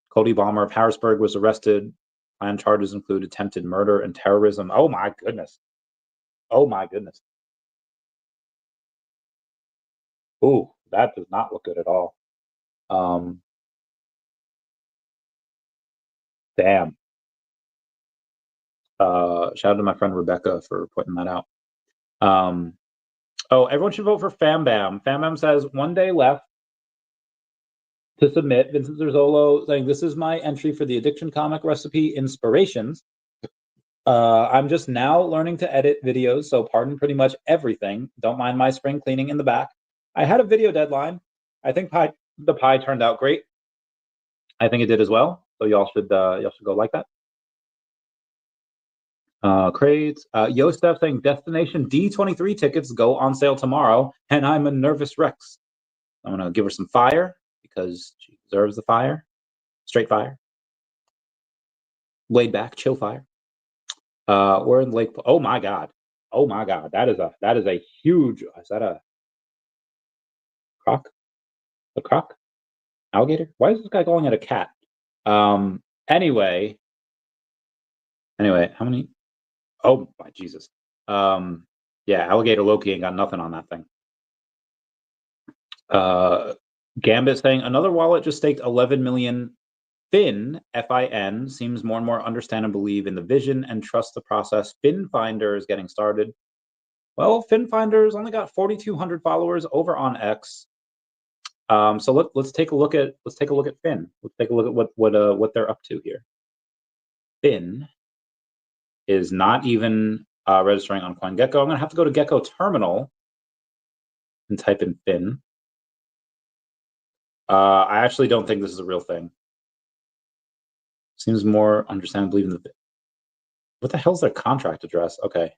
Speaker 1: Cody Balmer of Harrisburg was arrested. Planned charges include attempted murder and terrorism. Oh my goodness. Ooh, that does not look good at all. Damn. Shout out to my friend Rebecca for pointing that out. Everyone should vote for FamBam. FamBam says 1 day left to submit. Vincent Zerzolo saying, this is my entry for the addiction comic recipe inspirations. I'm just now learning to edit videos, so pardon pretty much everything. Don't mind my spring cleaning in the back. I had a video deadline. I think the pie turned out great. I think it did as well. So y'all should go like that. Crates. Yostef saying Destination D23 tickets go on sale tomorrow, and I'm a nervous Rex. I'm gonna give her some fire because she deserves the fire. Straight fire. Laid back, chill fire. We're in Lake. Oh my god. Oh my god. That is a huge. Is that a croc? A croc? Alligator? Why is this guy calling it a cat? Anyway, how many? Oh my Jesus. Yeah, alligator Loki ain't got nothing on that thing. Gambit saying another wallet just staked 11 million. Fin, F-I-N, seems more and more understand and believe in the vision and trust the process. Fin Finder is getting started. Well, Fin Finder's only got 4,200 followers over on X. So let's take a look at Fin. Let's take a look at what they're up to here. Fin is not even registering on CoinGecko. I'm gonna have to go to Gecko Terminal and type in Fin. I actually don't think this is a real thing. Seems more understand believe in the. What the hell's their contract address? Okay.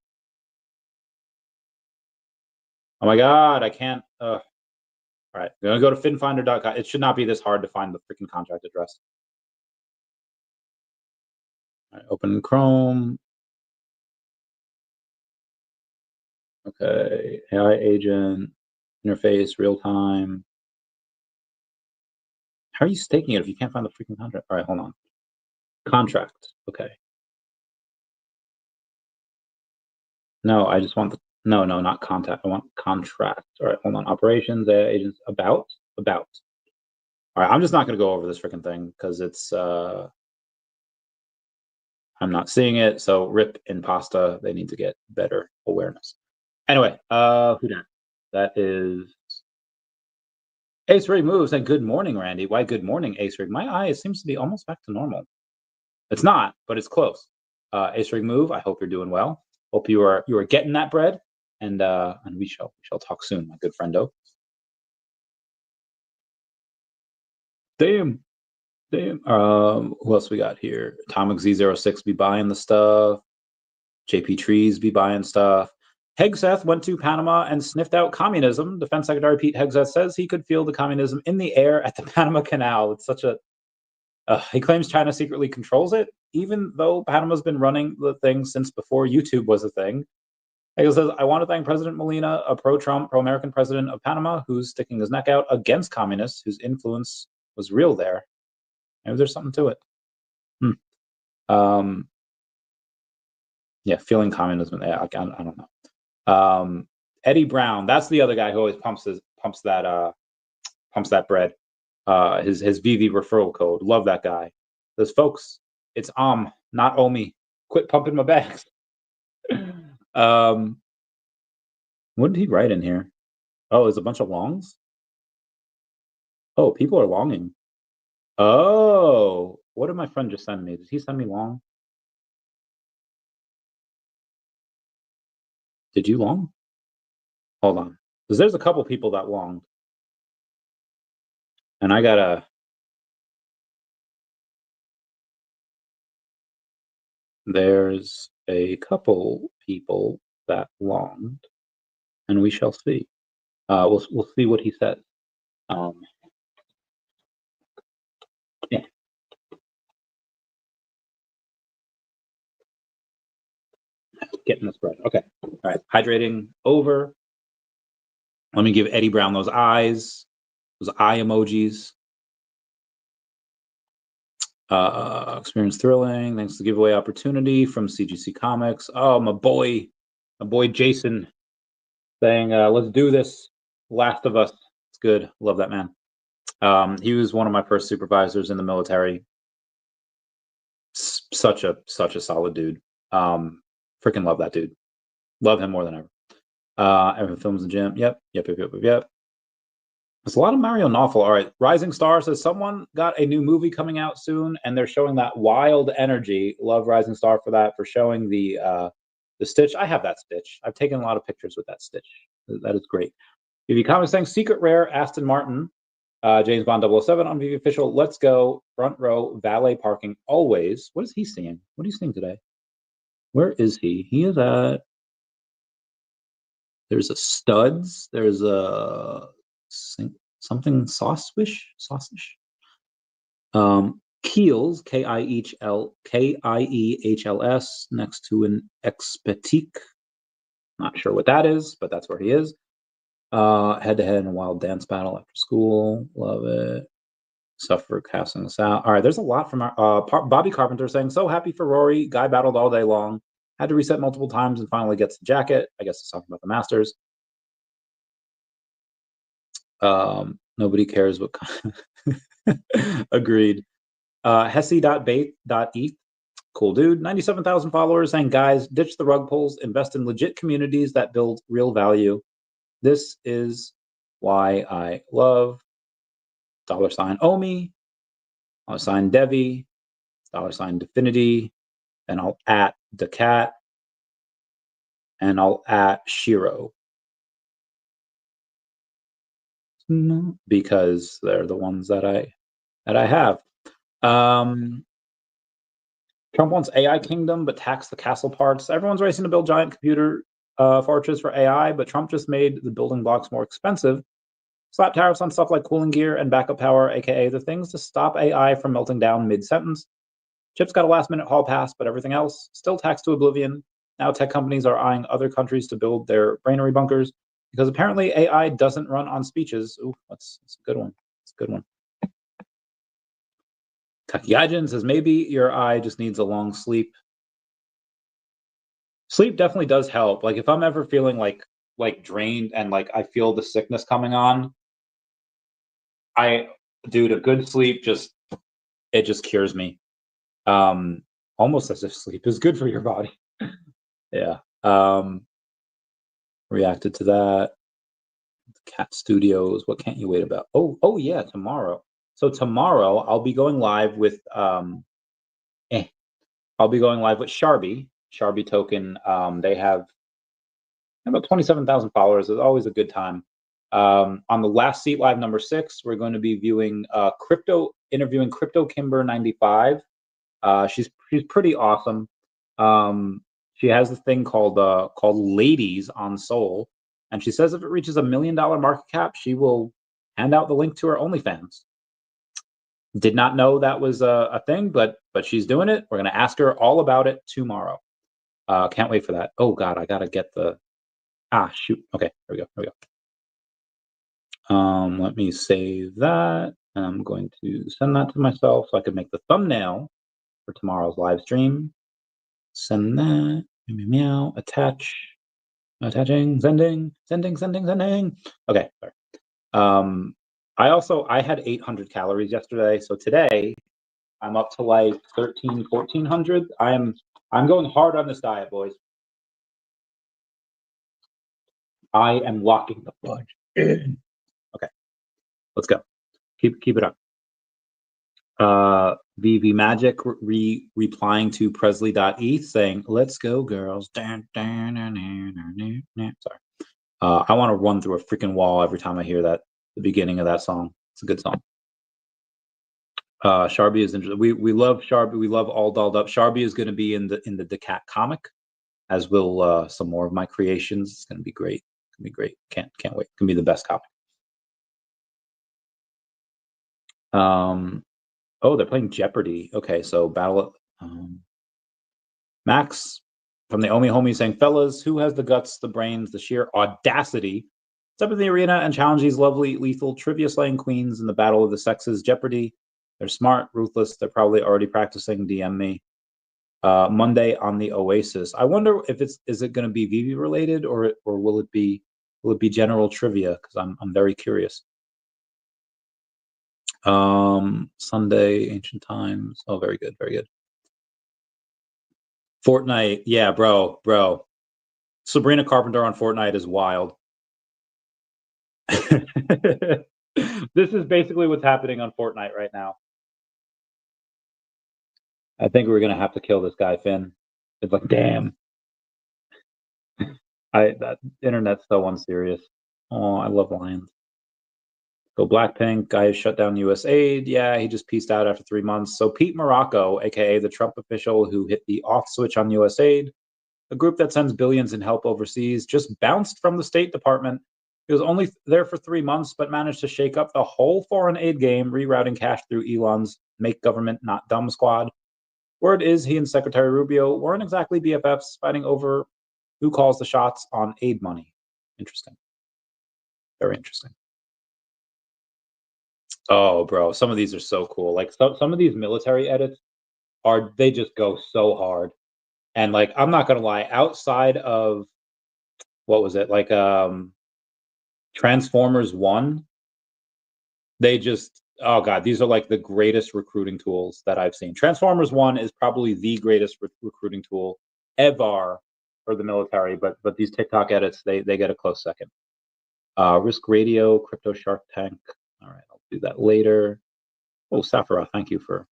Speaker 1: Oh my god, I can't. All right, I'm gonna go to finfinder.com. It should not be this hard to find the freaking contract address. All right, open Chrome. Okay, AI agent interface, real time. How are you staking it if you can't find the freaking contract? All right, hold on. Contract. Okay. No, I just want the. No, not contact. I want contract. All right, hold on. Operations, AI agents, about. All right, I'm just not going to go over this freaking thing because it's. I'm not seeing it. So rip Impasta. They need to get better awareness. Anyway, who that? That is Ace Rig moves and good morning, Randy. Why good morning, Ace Rig? My eye seems to be almost back to normal. It's not, but it's close. Ace Rig move. I hope you're doing well. Hope you are getting that bread, and we shall talk soon, my good friendo. Damn. Who else we got here? Atomic Z06 be buying the stuff. JP Trees be buying stuff. Hegseth went to Panama and sniffed out communism. Defense Secretary Pete Hegseth says he could feel the communism in the air at the Panama Canal. It's such a. He claims China secretly controls it, even though Panama's been running the thing since before YouTube was a thing. Hegseth says, I want to thank President Molina, a pro-Trump, pro-American president of Panama, who's sticking his neck out against communists, whose influence was real there. Maybe there's something to it. Yeah, feeling communism. I don't know. Eddie Brown, that's the other guy who always pumps that bread. His VeVe referral code. Love that guy. Those folks, it's not OMI. Quit pumping my bags. What did he write in here? Oh, there's a bunch of longs. Oh, people are longing. Oh, what did my friend just send me? Did he send me long? Did you long? Hold on, because there's a couple people that longed, and I gotta. There's a couple people that longed, and we shall see. We'll see what he says. Yeah. Getting this bread. Okay. All right. Hydrating over. Let me give Eddie Brown those eyes, those eye emojis. Experience thrilling. Thanks to the giveaway opportunity from CGC Comics. Oh, my boy Jason saying, let's do this. Last of Us. It's good. Love that man. He was one of my first supervisors in the military. Such a solid dude. Freaking love that dude. Love him more than ever. Everyone films the gym. Yep. There's a lot of Mario Nawful. All right. Rising Star says someone got a new movie coming out soon, and they're showing that wild energy. Love Rising Star for that, for showing the Stitch. I have that Stitch. I've taken a lot of pictures with that Stitch. That is great. VeVe Comics saying Secret Rare, Aston Martin, James Bond 007 on VeVe Official. Let's go. Front row, valet parking always. What is he seeing? What are you seeing today? Where is he? He is at. There's a studs. There's a something sausage. Kiels, Kiehls, next to an Expetique. Not sure what that is, but that's where he is. Head-to-head in a wild dance battle after school. Love it. Suffer casting us out. All right, there's a lot from our Bobby Carpenter saying, so happy for Rory. Guy battled all day long. Had to reset multiple times and finally gets the jacket. I guess it's talking about the Masters. Nobody cares what agreed. Hesse.bait.eth. Cool dude. 97,000 followers saying, guys, ditch the rug pulls, invest in legit communities that build real value. This is why I love $OMI, $Devi, $Definity, and I'll at daCAT, and I'll at Shiro. Because they're the ones that I have. Trump wants AI kingdom, but tax the castle parts. Everyone's racing to build giant computer fortresses for AI, but Trump just made the building blocks more expensive. Slap tariffs on stuff like cooling gear and backup power, aka the things to stop AI from melting down mid-sentence. Chips got a last-minute hall pass, but everything else still taxed to oblivion. Now tech companies are eyeing other countries to build their brainery bunkers because apparently AI doesn't run on speeches. Ooh, that's a good one. That's a good one. Takiyajin says, maybe your eye just needs a long sleep. Sleep definitely does help. Like if I'm ever feeling like drained and like I feel the sickness coming on, dude, a good sleep just cures me. Almost as if sleep is good for your body. Yeah. Reacted to that. Cat Studios. What can't you wait about? Oh yeah, tomorrow. So tomorrow I'll be going live with Sharby Token. They have about 27,000 followers. It's always a good time. On the last seat live number 6, we're going to be interviewing Crypto Kimber 95. She's pretty awesome. She has this thing called Ladies on Soul, and she says if it reaches $1 million market cap, she will hand out the link to her OnlyFans. Did not know that was a thing, but she's doing it. We're gonna ask her all about it tomorrow. Can't wait for that. Oh God, I gotta get the shoot. Okay, here we go. Let me save that, and I'm going to send that to myself so I can make the thumbnail for tomorrow's live stream. Send that. Meow. Attaching. Sending. Okay. Sorry. I had 800 calories yesterday, so today I'm up to like 1,400. I'm going hard on this diet, boys. I am locking the fudge in. Okay, let's go. Keep it up. VeVe Magic replying to Presley.eth saying, let's go, girls. Sorry. I want to run through a freaking wall every time I hear the beginning of that song. It's a good song. Sharby is interesting. We love Sharby. We love All Dolled Up. Sharby is going to be in the daCAT comic, as will some more of my creations. It's going to be great. It's going to be great. Can't wait. It's going to be the best comic. Oh, they're playing Jeopardy. Okay, so battle. Max from the OMI homie saying, fellas, who has the guts, the brains, the sheer audacity? Step in the arena and challenge these lovely, lethal, trivia-slaying queens in the battle of the sexes. Jeopardy. They're smart, ruthless. They're probably already practicing. DM me. Monday on the Oasis. I wonder if is it going to be VeVe related or will it be general trivia? Because I'm very curious. Sunday, Ancient Times. Oh, very good, very good. Fortnite, yeah, bro. Sabrina Carpenter on Fortnite is wild. This is basically what's happening on Fortnite right now. I think we're gonna have to kill this guy, Finn. It's like, damn. That internet's so unserious. Oh, I love lions. So Blackpink, guy who shut down U.S. aid. Yeah, he just pieced out after 3 months. So Pete Morocco, aka the Trump official who hit the off switch on U.S. aid, a group that sends billions in help overseas, just bounced from the State Department. He was only there for 3 months, but managed to shake up the whole foreign aid game, rerouting cash through Elon's Make Government Not Dumb squad. Word is he and Secretary Rubio weren't exactly BFFs, fighting over who calls the shots on aid money. Interesting. Very interesting. Oh, bro, some of these are so cool. Like some of these military edits they just go so hard. And like, I'm not gonna lie, outside of what was it, like Transformers 1, they just, oh god, these are like the greatest recruiting tools that I've seen. Transformers 1 is probably the greatest recruiting tool ever for the military, but these TikTok edits, they get a close second. Risk Radio, Crypto Shark Tank. All right, I'll do that later. Oh, Safara, thank you for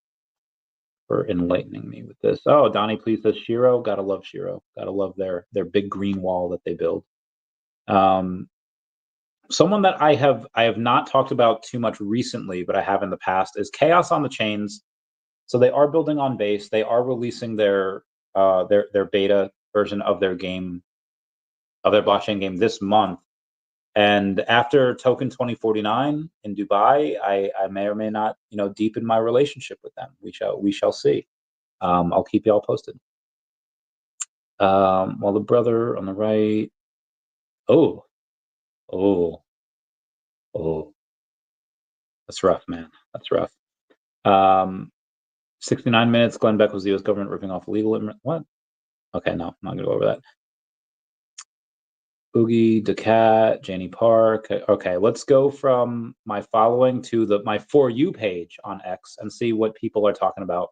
Speaker 1: enlightening me with this. Oh, Donnie, please says Shiro. Gotta love Shiro. Gotta love their big green wall that they build. Someone that I have not talked about too much recently, but I have in the past, is Chaos on the Chains. So they are building on base. They are releasing their beta version of their game, of their blockchain game this month. And after Token 2049 in Dubai, I may or may not, deepen my relationship with them. We shall see. I'll keep y'all posted. While the brother on the right, oh, that's rough, man. That's rough. 69 minutes. Glenn Beck was the U.S. government ripping off legal. What? Okay, no, I'm not gonna go over that. Boogie, daCAT, Janie Park. Okay, let's go from my following to my For You page on X and see what people are talking about.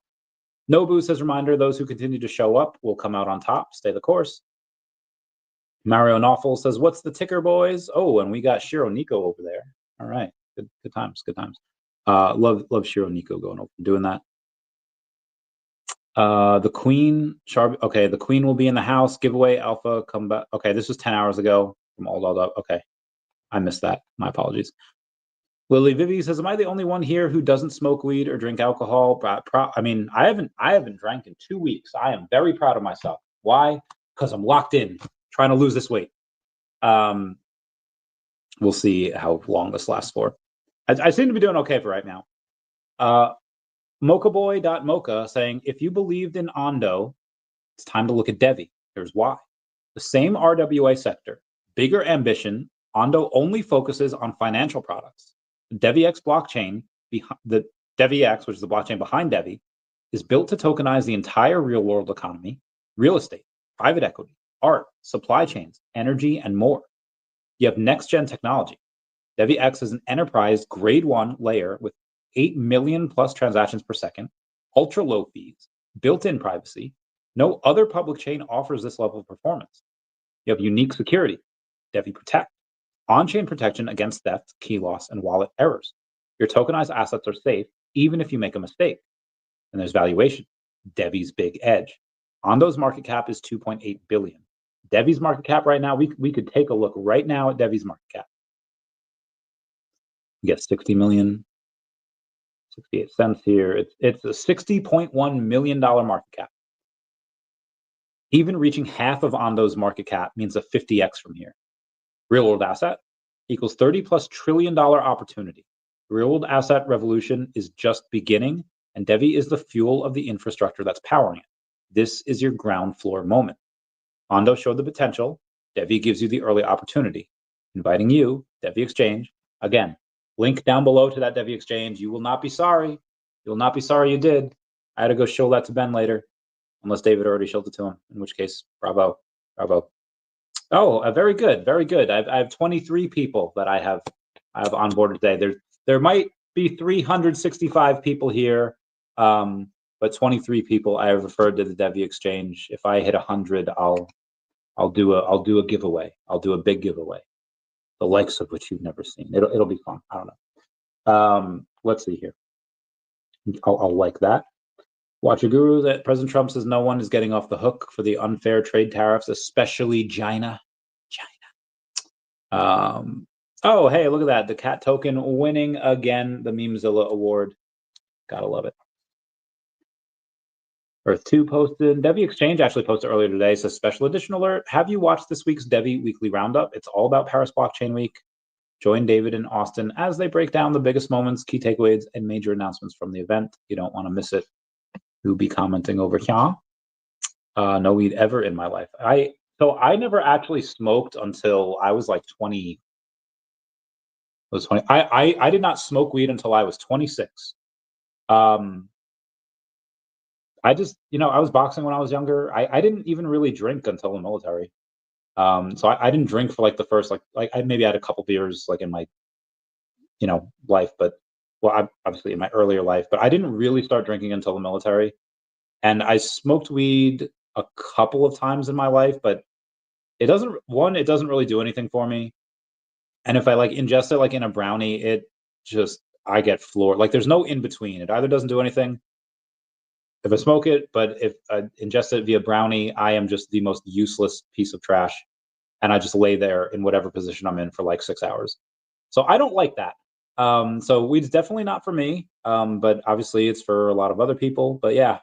Speaker 1: Nobu says, reminder, those who continue to show up will come out on top. Stay the course. Mario Nawful says, what's the ticker, boys? Oh, and we got Shiro Nico over there. All right, good times, good times. Love Shiro Nico going over doing that. The Queen, okay, the Queen will be in the house. Giveaway Alpha, come back. Okay, this was 10 hours ago from All Dolled Up. Okay, I missed that. My apologies. Lily Vivi says, am I the only one here who doesn't smoke weed or drink alcohol? I mean, I haven't drank in 2 weeks. I am very proud of myself. Why? Because I'm locked in, trying to lose this weight. We'll see how long this lasts for. I seem to be doing okay for right now. Mochaboy.mocha saying, if you believed in Ondo, it's time to look at Devi. Here's why. The same RWA sector, bigger ambition. Ondo only focuses on financial products. The DEVVX blockchain, the DEVVX, which is the blockchain behind Devi, is built to tokenize the entire real-world economy, real estate, private equity, art, supply chains, energy, and more. You have next-gen technology. DEVVX is an enterprise grade 1 layer with 8 million plus transactions per second, ultra low fees, built-in privacy. No other public chain offers this level of performance. You have unique security, Devi Protect, on-chain protection against theft, key loss, and wallet errors. Your tokenized assets are safe even if you make a mistake. And there's valuation, Devi's big edge. Ondo's market cap is 2.8 billion. Devi's market cap right now, we could take a look right now at Devi's market cap. You get 60 million, 68 cents here. It's a $60.1 million market cap. Even reaching half of Ondo's market cap means a 50x from here. Real world asset equals $30+ trillion opportunity. The real world asset revolution is just beginning, and Devi is the fuel of the infrastructure that's powering it. This is your ground floor moment. Ondo showed the potential. Devi gives you the early opportunity. Inviting you, Devi Exchange. Again, link down below to that Devi Exchange. You will not be sorry. You will not be sorry you did. I had to go show that to Ben later, unless David already showed it to him, in which case, bravo, bravo. Oh, very good, very good. I have 23 people that I have onboarded today. There might be 365 people here, but 23 people I have referred to the Devi Exchange. If I hit 100, I'll do a giveaway. I'll do a big giveaway, the likes of which you've never seen. It'll be fun. I don't know. Let's see here. I'll like that. Watch a guru that President Trump says no one is getting off the hook for the unfair trade tariffs, especially China. Oh, hey, look at that. The cat token winning again. The Memezilla Award. Gotta love it. Earth 2 posted. Devi Exchange actually posted earlier today. Says special edition alert. Have you watched this week's Devi weekly roundup? It's all about Paris Blockchain Week. Join David and Austin as they break down the biggest moments, key takeaways, and major announcements from the event. You don't want to miss it. Who'll be commenting over here? No weed ever in my life. So I never actually smoked until I was like 20. I was 20. I did not smoke weed until I was 26. I just, I was boxing when I was younger. I didn't even really drink until the military. So I didn't drink for like the first like I maybe had a couple beers like in my life, but obviously in my earlier life, but I didn't really start drinking until the military. And I smoked weed a couple of times in my life, but it doesn't really do anything for me. And if I like ingest it like in a brownie, I get floored. Like there's no in between. It either doesn't do anything if I smoke it, but if I ingest it via brownie, I am just the most useless piece of trash. And I just lay there in whatever position I'm in for like 6 hours. So I don't like that. So weed's definitely not for me. But obviously it's for a lot of other people. But yeah,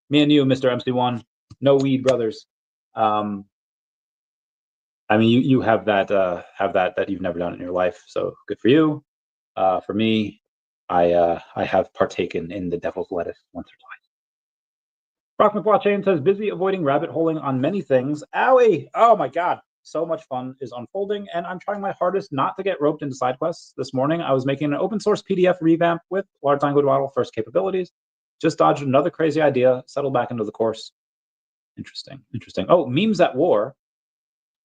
Speaker 1: me and you, Mr. MC1, no weed brothers. I mean, you have that you've never done in your life. So good for you. For me, I have partaken in the devil's lettuce once or twice. Rock McBlockchain says, busy avoiding rabbit holing on many things. Owie! Oh my god. So much fun is unfolding, and I'm trying my hardest not to get roped into side quests. This morning, I was making an open source PDF revamp with large language model first capabilities. Just dodged another crazy idea, settled back into the course. Interesting. Oh, memes at war.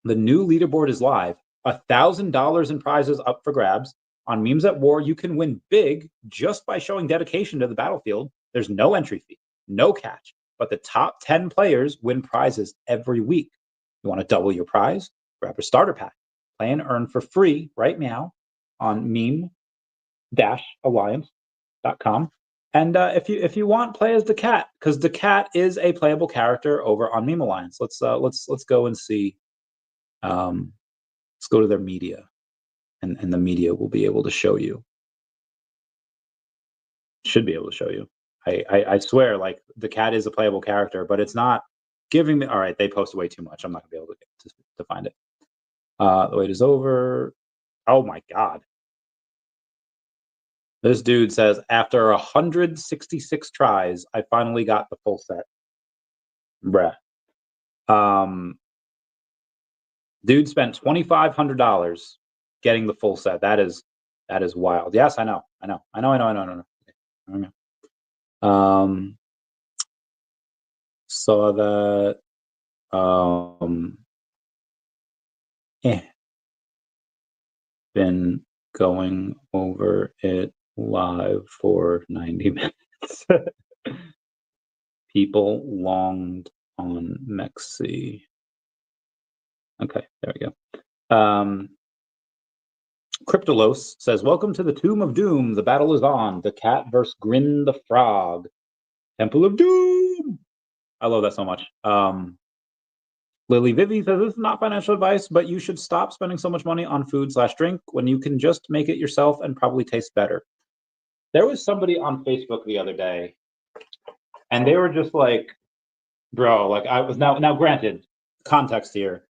Speaker 1: The new leaderboard is live. $1,000 in prizes up for grabs. On Memes at War, you can win big just by showing dedication to the battlefield. There's no entry fee, no catch, but the top 10 players win prizes every week. You want to double your prize? Grab a starter pack. Play and earn for free right now on meme-alliance.com. And if you want, play as daCAT, because daCAT is a playable character over on Meme Alliance. Let's go and see. Let's go to their media, and the media will be able to show you. Should be able to show you. I swear, like daCAT is a playable character, but it's not giving me. All right, they post way too much. I'm not gonna be able to find it. The wait is over. Oh my god. This dude says, after 166 tries, I finally got the full set. Bruh. Dude spent $2,500 getting the full set. That is wild. Yes, I know. Saw that. Been going over it live for 90 minutes. People longed on Mexi. Okay, there we go. Cryptolos says, welcome to the Tomb of Doom. The battle is on. daCAT versus Grin the Frog. Temple of Doom. I love that so much. Lily Vivi says, this is not financial advice, but you should stop spending so much money on food/drink when you can just make it yourself and probably taste better. There was somebody on Facebook the other day, and they were just like, bro, like I was now granted, context here.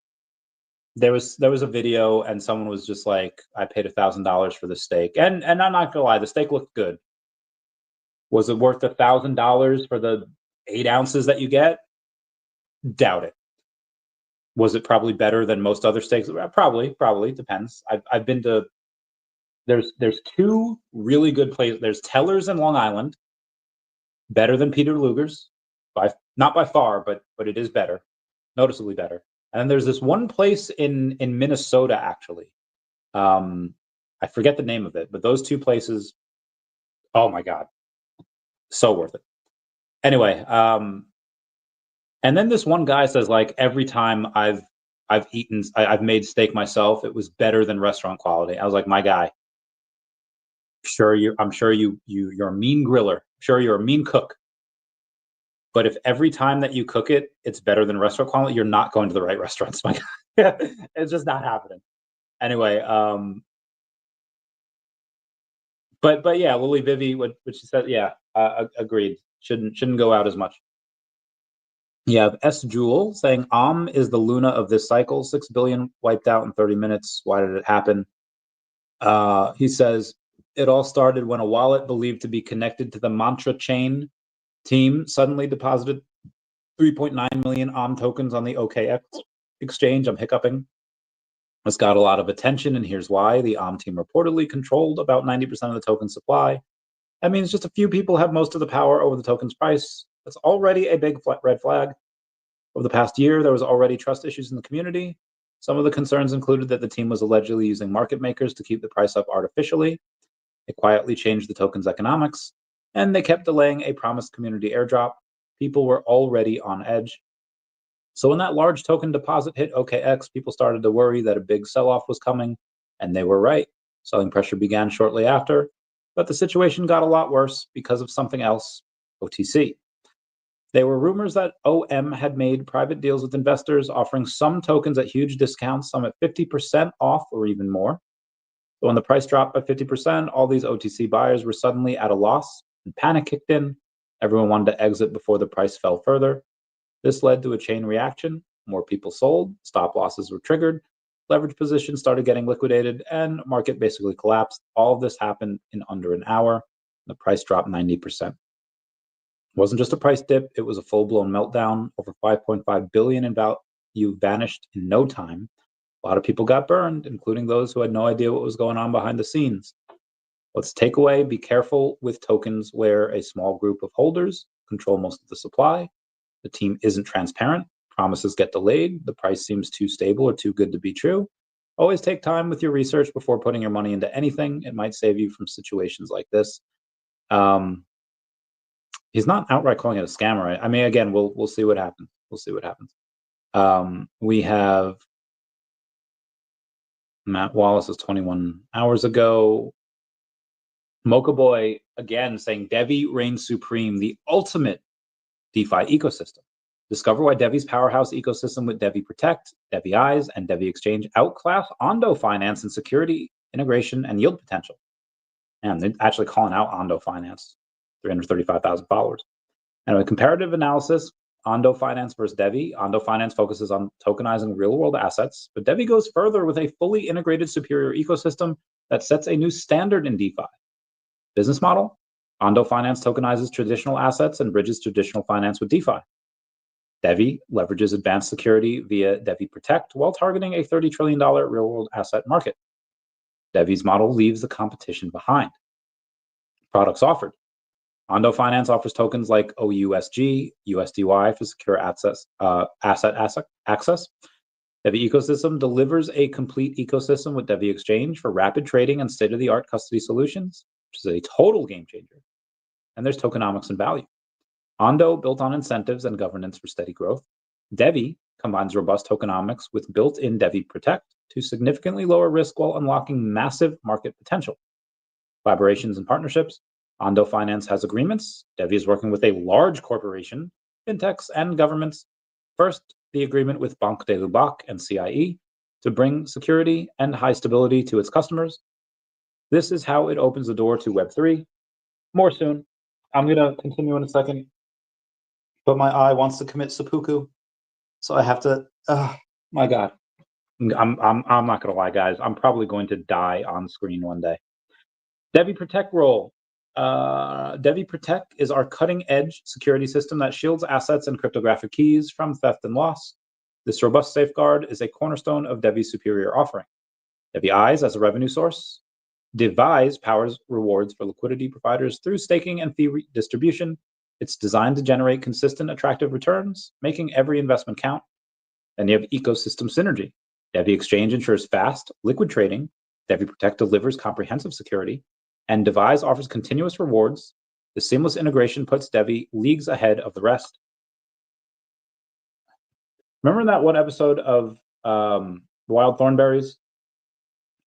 Speaker 1: There was a video and someone was just like, I paid $1,000 for the steak. And I'm not gonna lie, the steak looked good. Was it worth $1,000 for the 8 ounces that you get? Doubt it. Was it probably better than most other steaks? Probably depends. I've been to. There's 2 really good places. There's Teller's in Long Island, better than Peter Luger's, not by far, but it is better, noticeably better. And then there's this one place in Minnesota, actually. I forget the name of it, but those 2 places, oh my god, so worth it. Anyway, and then this one guy says, like, every time I've made steak myself, it was better than restaurant quality. I was like, my guy, I'm sure you're a mean griller. Sure, you're a mean cook. But if every time that you cook it, it's better than restaurant quality, you're not going to the right restaurants, my guy. It's just not happening. Anyway, But yeah, Lily VeVe, what she said, yeah, agreed. Shouldn't go out as much. You have S Jewel saying is the Luna of this cycle. 6 billion wiped out in 30 minutes. Why did it happen? He says it all started when a wallet believed to be connected to the Mantra chain team suddenly deposited 3.9 million tokens on the OKX exchange. I'm hiccuping. This got a lot of attention, and here's why. The team reportedly controlled about 90% of the token supply. That means just a few people have most of the power over the token's price. That's already a big red flag. Over the past year, there was already trust issues in the community. Some of the concerns included that the team was allegedly using market makers to keep the price up artificially. They quietly changed the token's economics, and they kept delaying a promised community airdrop. People were already on edge. So when that large token deposit hit OKX, people started to worry that a big sell-off was coming, and they were right. Selling pressure began shortly after, but the situation got a lot worse because of something else, OTC. There were rumors that OM had made private deals with investors, offering some tokens at huge discounts, some at 50% off or even more. So when the price dropped by 50%, all these OTC buyers were suddenly at a loss, and panic kicked in. Everyone wanted to exit before the price fell further. This led to a chain reaction. More people sold, stop losses were triggered, leverage positions started getting liquidated, and market basically collapsed. All of this happened in under an hour. The price dropped 90%. It wasn't just a price dip, it was a full-blown meltdown. Over 5.5 billion in value vanished in no time. A lot of people got burned, including those who had no idea what was going on behind the scenes. Let's take away, be careful with tokens where a small group of holders control most of the supply. The team isn't transparent, promises get delayed, the price seems too stable or too good to be true. Always take time with your research before putting your money into anything. It might save you from situations like this. He's not outright calling it a scam, right? I mean, again, we'll see what happens. We'll see what happens. We have Matt Wallace's 21 hours ago. Mocha Boy again saying Devi reigns supreme, the ultimate DeFi ecosystem. Discover why Devi's powerhouse ecosystem with Devi Protect, Devi Eyes, and Devi Exchange outclass Ondo Finance in security, integration, and yield potential. And they're actually calling out Ondo Finance, 335,000 followers. And a comparative analysis, Ondo Finance versus Devi. Ondo Finance focuses on tokenizing real-world assets, but Devi goes further with a fully integrated superior ecosystem that sets a new standard in DeFi. Business model, Ondo Finance tokenizes traditional assets and bridges traditional finance with DeFi. Devi leverages advanced security via Devi Protect while targeting a $30 trillion real-world asset market. Devi's model leaves the competition behind. Products offered. Ondo Finance offers tokens like OUSG, USDY for secure asset access. Devi Ecosystem delivers a complete ecosystem with Devi Exchange for rapid trading and state-of-the-art custody solutions, which is a total game changer. And there's tokenomics and value. Ondo built on incentives and governance for steady growth. Devi combines robust tokenomics with built-in Devi Protect to significantly lower risk while unlocking massive market potential. Collaborations and partnerships. Ondo Finance has agreements. Devi is working with a large corporation, fintechs, and governments. First, the agreement with Banque de Lubac and CIE to bring security and high stability to its customers. This is how it opens the door to Web3. More soon. I'm going to continue in a second, but my eye wants to commit seppuku, so I have to. My God, I'm not going to lie, guys. I'm probably going to die on screen one day. Devi Protect role. Devi Protect is our cutting-edge security system that shields assets and cryptographic keys from theft and loss. This robust safeguard is a cornerstone of Devi's superior offering. Devi Eyes as a revenue source. DEVVE powers rewards for liquidity providers through staking and fee distribution. It's designed to generate consistent, attractive returns, making every investment count. Then you have ecosystem synergy. Devi Exchange ensures fast, liquid trading. Devi Protect delivers comprehensive security. And DEVVE offers continuous rewards. The seamless integration puts Devi leagues ahead of the rest. Remember that one episode of Wild Thornberries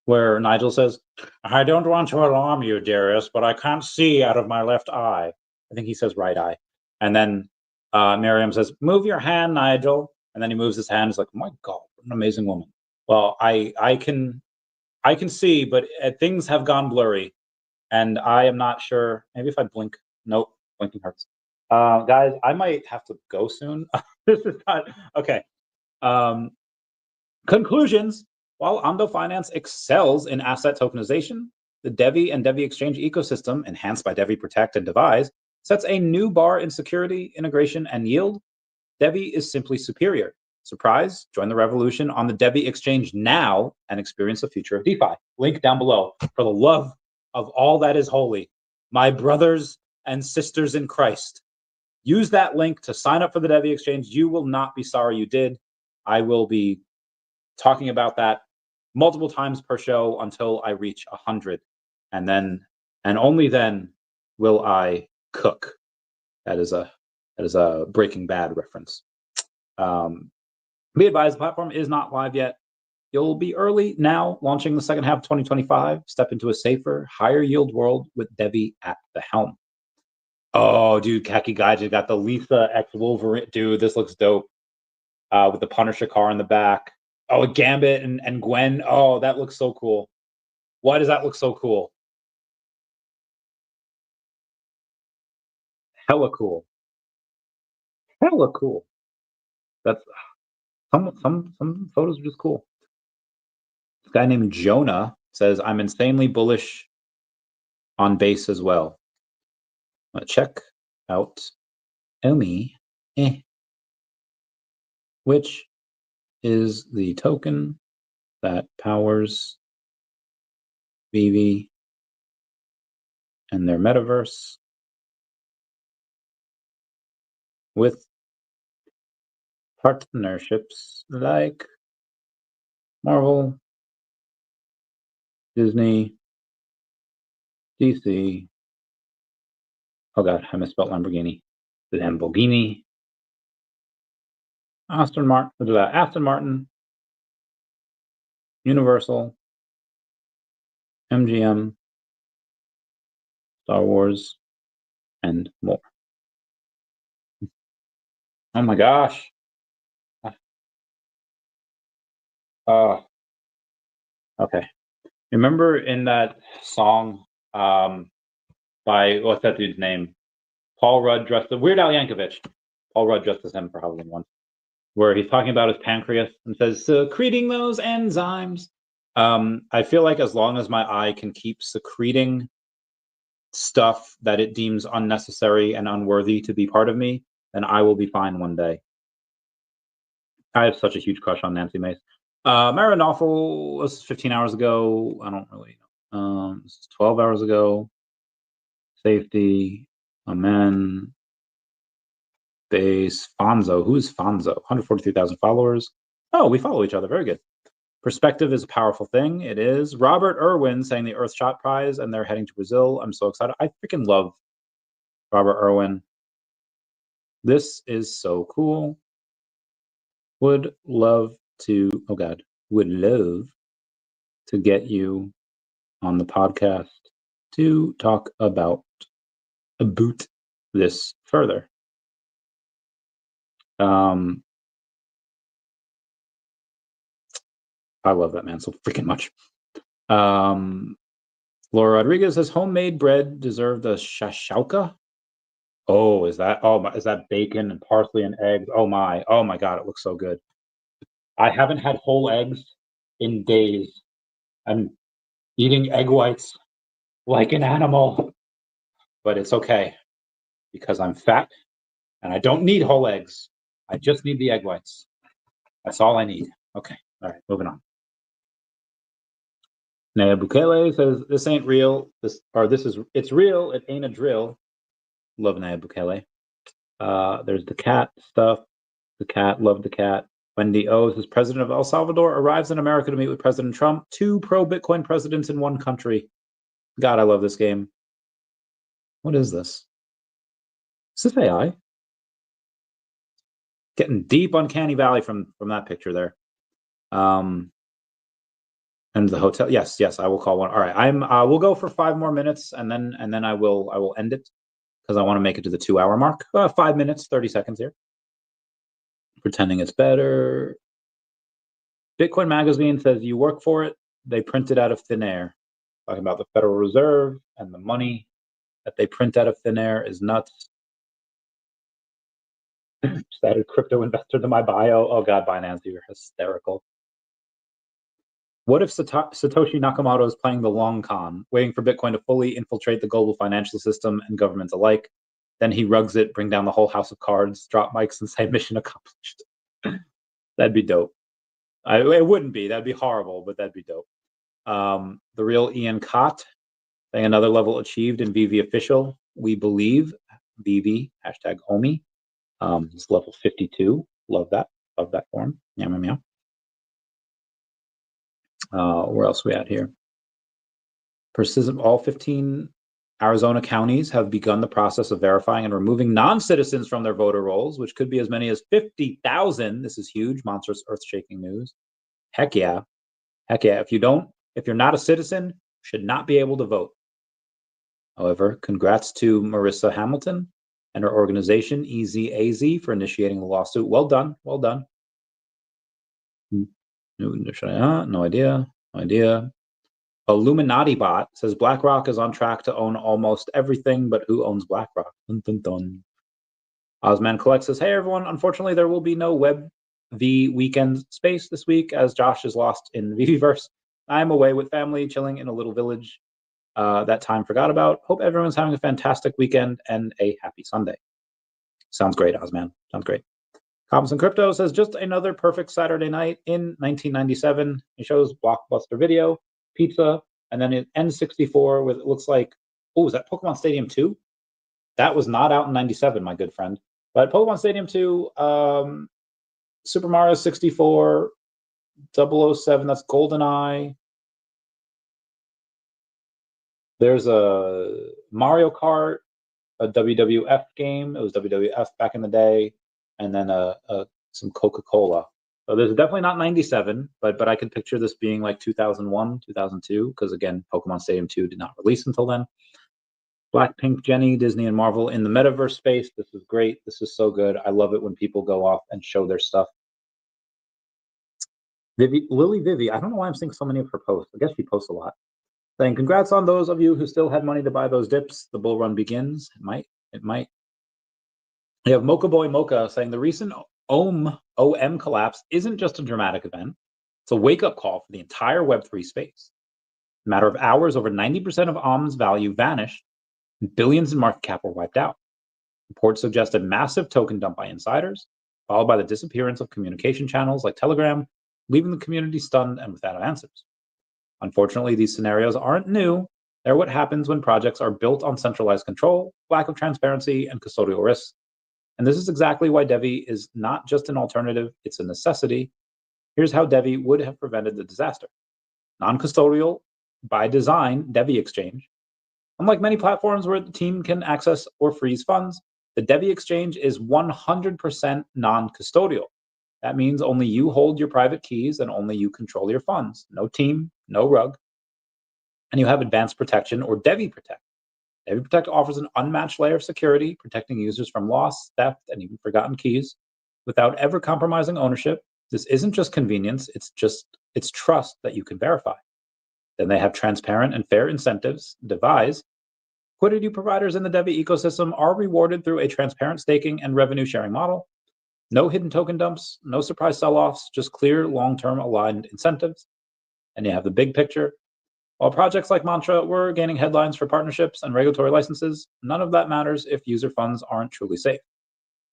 Speaker 1: where Nigel says, I don't want to alarm you, dearest, but I can't see out of my left eye. I think he says right eye. And then Miriam says, move your hand, Nigel. And then he moves his hand. He's like, oh my God, what an amazing woman. Well, I can see, but things have gone blurry. and I am not sure. Maybe if I blink, nope, blinking hurts. Guys, I might have to go soon. This is not okay. Conclusions. While Ondo Finance excels in asset tokenization, the Devi and Devi exchange ecosystem, enhanced by Devi Protect and Devise, sets a new bar in security, integration, and yield. Devi is simply superior. Surprise? Join the revolution on the Devi exchange now and experience the future of DeFi. Link down below. For the love of all that is holy, my brothers and sisters in Christ, use that link to sign up for the Devi exchange. You will not be sorry you did. I will be talking about that multiple times per show until I reach 100, and only then will I cook. That is a Breaking Bad reference. Be advised, the platform is not live yet. You'll be early now, launching the second half of 2025. Step into a safer, higher yield world with Devi at the helm. Oh, dude, Kaki Gaija got the Lisa X Wolverine. Dude, this looks dope. With the Punisher car in the back. Oh, Gambit and Gwen. Oh, that looks so cool. Why does that look so cool? Hella cool. Hella cool. That's some photos are just cool. This guy named Jonah says, I'm insanely bullish on base as well. Check out OMI, which is the token that powers VeVe and their metaverse with partnerships like Marvel, Disney, DC. Oh god, I misspelled Lamborghini. The Lamborghini. Aston Martin, Universal, MGM, Star Wars, and more. Oh my gosh. Okay. Remember in that song by, what's that dude's name? Paul Rudd dressed as Weird Al Yankovic. Paul Rudd dressed as him for Halloween once, where he's talking about his pancreas and says, secreting those enzymes. I feel like as long as my eye can keep secreting stuff that it deems unnecessary and unworthy to be part of me, then I will be fine one day. I have such a huge crush on Nancy Mace. Mara Novel was 15 hours ago. I don't really know. This is 12 hours ago. Safety. Amen. Base. Fonzo. Who's Fonzo? 143,000 followers. Oh, we follow each other. Very good. Perspective is a powerful thing. It is. Robert Irwin saying the Earthshot Prize, and they're heading to Brazil. I'm so excited. I freaking love Robert Irwin. This is so cool. Would love to, oh God, would love to get you on the podcast to talk about this further. I love that man so freaking much. Laura Rodriguez says homemade bread deserved a shashauka. Oh, is that bacon and parsley and eggs? Oh my God, it looks so good. I haven't had whole eggs in days. I'm eating egg whites like an animal, but it's okay because I'm fat and I don't need whole eggs. I just need the egg whites. That's all I need. Okay, all right, moving on. Naya Bukele says this ain't real. It's real. It ain't a drill. Love Naya Bukele. There's the cat stuff. The cat, love the cat. Wendy O says President of El Salvador arrives in America to meet with President Trump. 2 pro-Bitcoin presidents in one country. God, I love this game. What is this? Is this AI? Getting deep uncanny valley from that picture there. And the hotel. Yes, I will call one. All right, we'll go for 5 more minutes, and then I will end it because I want to make it to the 2-hour mark. 5 minutes, 30 seconds here. Pretending it's better. Bitcoin Magazine says you work for it. They print it out of thin air. talking about the Federal Reserve and the money that they print out of thin air is nuts. Just added crypto investor to my bio. Oh God, Binance, you're hysterical. What if Satoshi Nakamoto is playing the long con, waiting for Bitcoin to fully infiltrate the global financial system and governments alike? Then he rugs it, bring down the whole house of cards, drop mics, and say mission accomplished. That'd be dope. It wouldn't be. That'd be horrible, but that'd be dope. The real Ian Cott saying another level achieved in VeVe official. We believe VeVe, hashtag OMI. It's level 52. Love that. Love that form. Meow, meow, meow. Where else are we at here? Persistent, all 15 Arizona counties have begun the process of verifying and removing non-citizens from their voter rolls, which could be as many as 50,000. This is huge, monstrous, earth-shaking news. Heck yeah. Heck yeah. If you're not a citizen, should not be able to vote. However, congrats to Marissa Hamilton and her organization, EZAZ, for initiating the lawsuit. Well done. Well done. No idea. No idea. Illuminati bot says BlackRock is on track to own almost everything, but who owns BlackRock? Dun, dun, dun. Osman Collect says, hey everyone, unfortunately there will be no WebV weekend space this week as Josh is lost in VeVeverse. I am away with family, chilling in a little village that time forgot about. Hope everyone's having a fantastic weekend and a happy Sunday. Sounds great, Osman. Sounds great. Commons and Crypto says, just another perfect Saturday night in 1997. He shows Blockbuster Video, pizza, and then an N64 with, it looks like, oh, is that Pokemon Stadium 2? That was not out in 97, my good friend. But Pokemon Stadium 2, Super Mario 64, 007, that's GoldenEye. There's a Mario Kart, a WWF game. It was WWF back in the day. And then some Coca-Cola. So there's definitely not 97, but I could picture this being like 2001, 2002, because again, Pokemon Stadium 2 did not release until then. Blackpink, Jenny, Disney, and Marvel in the metaverse space. This is great. This is so good. I love it when people go off and show their stuff. Lily Vivi, I don't know why I'm seeing so many of her posts. I guess she posts a lot. Saying, congrats on those of you who still had money to buy those dips. The bull run begins. It might. We have Mocha Boy Mocha saying the recent OM collapse isn't just a dramatic event. It's a wake-up call for the entire Web3 space. In a matter of hours, over 90% of OM's value vanished, and billions in market cap were wiped out. Reports suggest a massive token dump by insiders, followed by the disappearance of communication channels like Telegram, leaving the community stunned and without answers. Unfortunately, these scenarios aren't new. They're what happens when projects are built on centralized control, lack of transparency, and custodial risks. And this is exactly why DEVVE is not just an alternative, it's a necessity. Here's how DEVVE would have prevented the disaster. Non-custodial, by design, DEVVE exchange. Unlike many platforms where the team can access or freeze funds, the DEVVE exchange is 100% non-custodial. That means only you hold your private keys and only you control your funds. No team, no rug. And you have advanced protection or DEVVE Protect. DEVVE Protect offers an unmatched layer of security, protecting users from loss, theft, and even forgotten keys without ever compromising ownership. This isn't just convenience, it's trust that you can verify. Then they have transparent and fair incentives. Devise. Liquidity providers in the DEVVE ecosystem are rewarded through a transparent staking and revenue sharing model. No hidden token dumps, no surprise sell-offs, just clear long-term aligned incentives. And you have the big picture. While projects like Mantra were gaining headlines for partnerships and regulatory licenses, none of that matters if user funds aren't truly safe.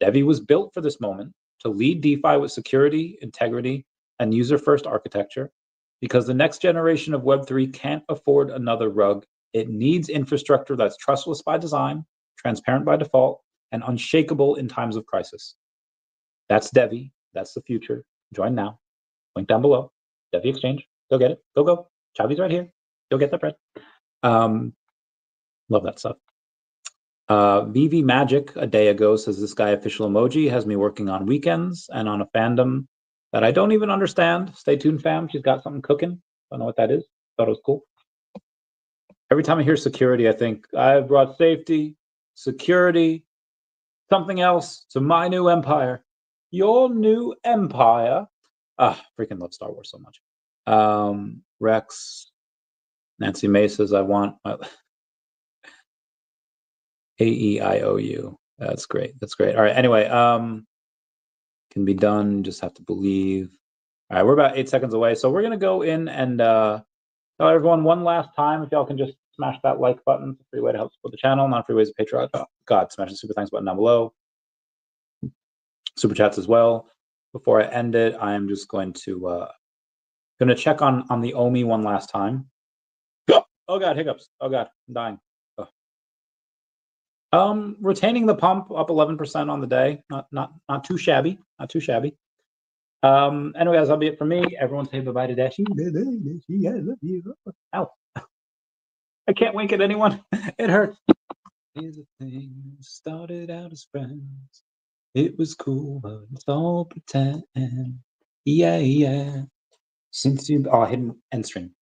Speaker 1: DEVVE was built for this moment, to lead DeFi with security, integrity, and user-first architecture, because the next generation of Web3 can't afford another rug. It needs infrastructure that's trustless by design, transparent by default, and unshakable in times of crisis. That's DEVVE. That's the future. Join now. Link down below. DEVVE Exchange. Go get it. Go, go. Chavez right here. Go get that bread. Love that stuff. VeVe Magic a day ago says this guy official emoji has me working on weekends and on a fandom that I don't even understand. Stay tuned, fam. She's got something cooking. Don't know what that is. Thought it was cool. Every time I hear security, I think I've brought safety, security, something else to my new empire. Your new empire. Freaking love Star Wars so much. Rex. Nancy May says, I want AEIOU. That's great. That's great. All right. Anyway, can be done. Just have to believe. All right. We're about 8 seconds away. So we're going to go in and tell everyone one last time, if y'all can just smash that like button. It's a free way to help support the channel. Non-free ways to Patreon. Oh, God, smash the super thanks button down below. Super chats as well. Before I end it, I am just going to check on the OMI one last time. Oh God, hiccups. Oh God, I'm dying. Oh. Retaining the pump up 11% on the day. Not too shabby. Not too shabby. Anyway, that'll be it for me. Everyone say bye-bye to Dashi. I love you. Ow. I can't wink at anyone. It hurts. Here's the thing. Started out as friends. It was cool, but it's all pretend. Yeah. Since you hidden end stream.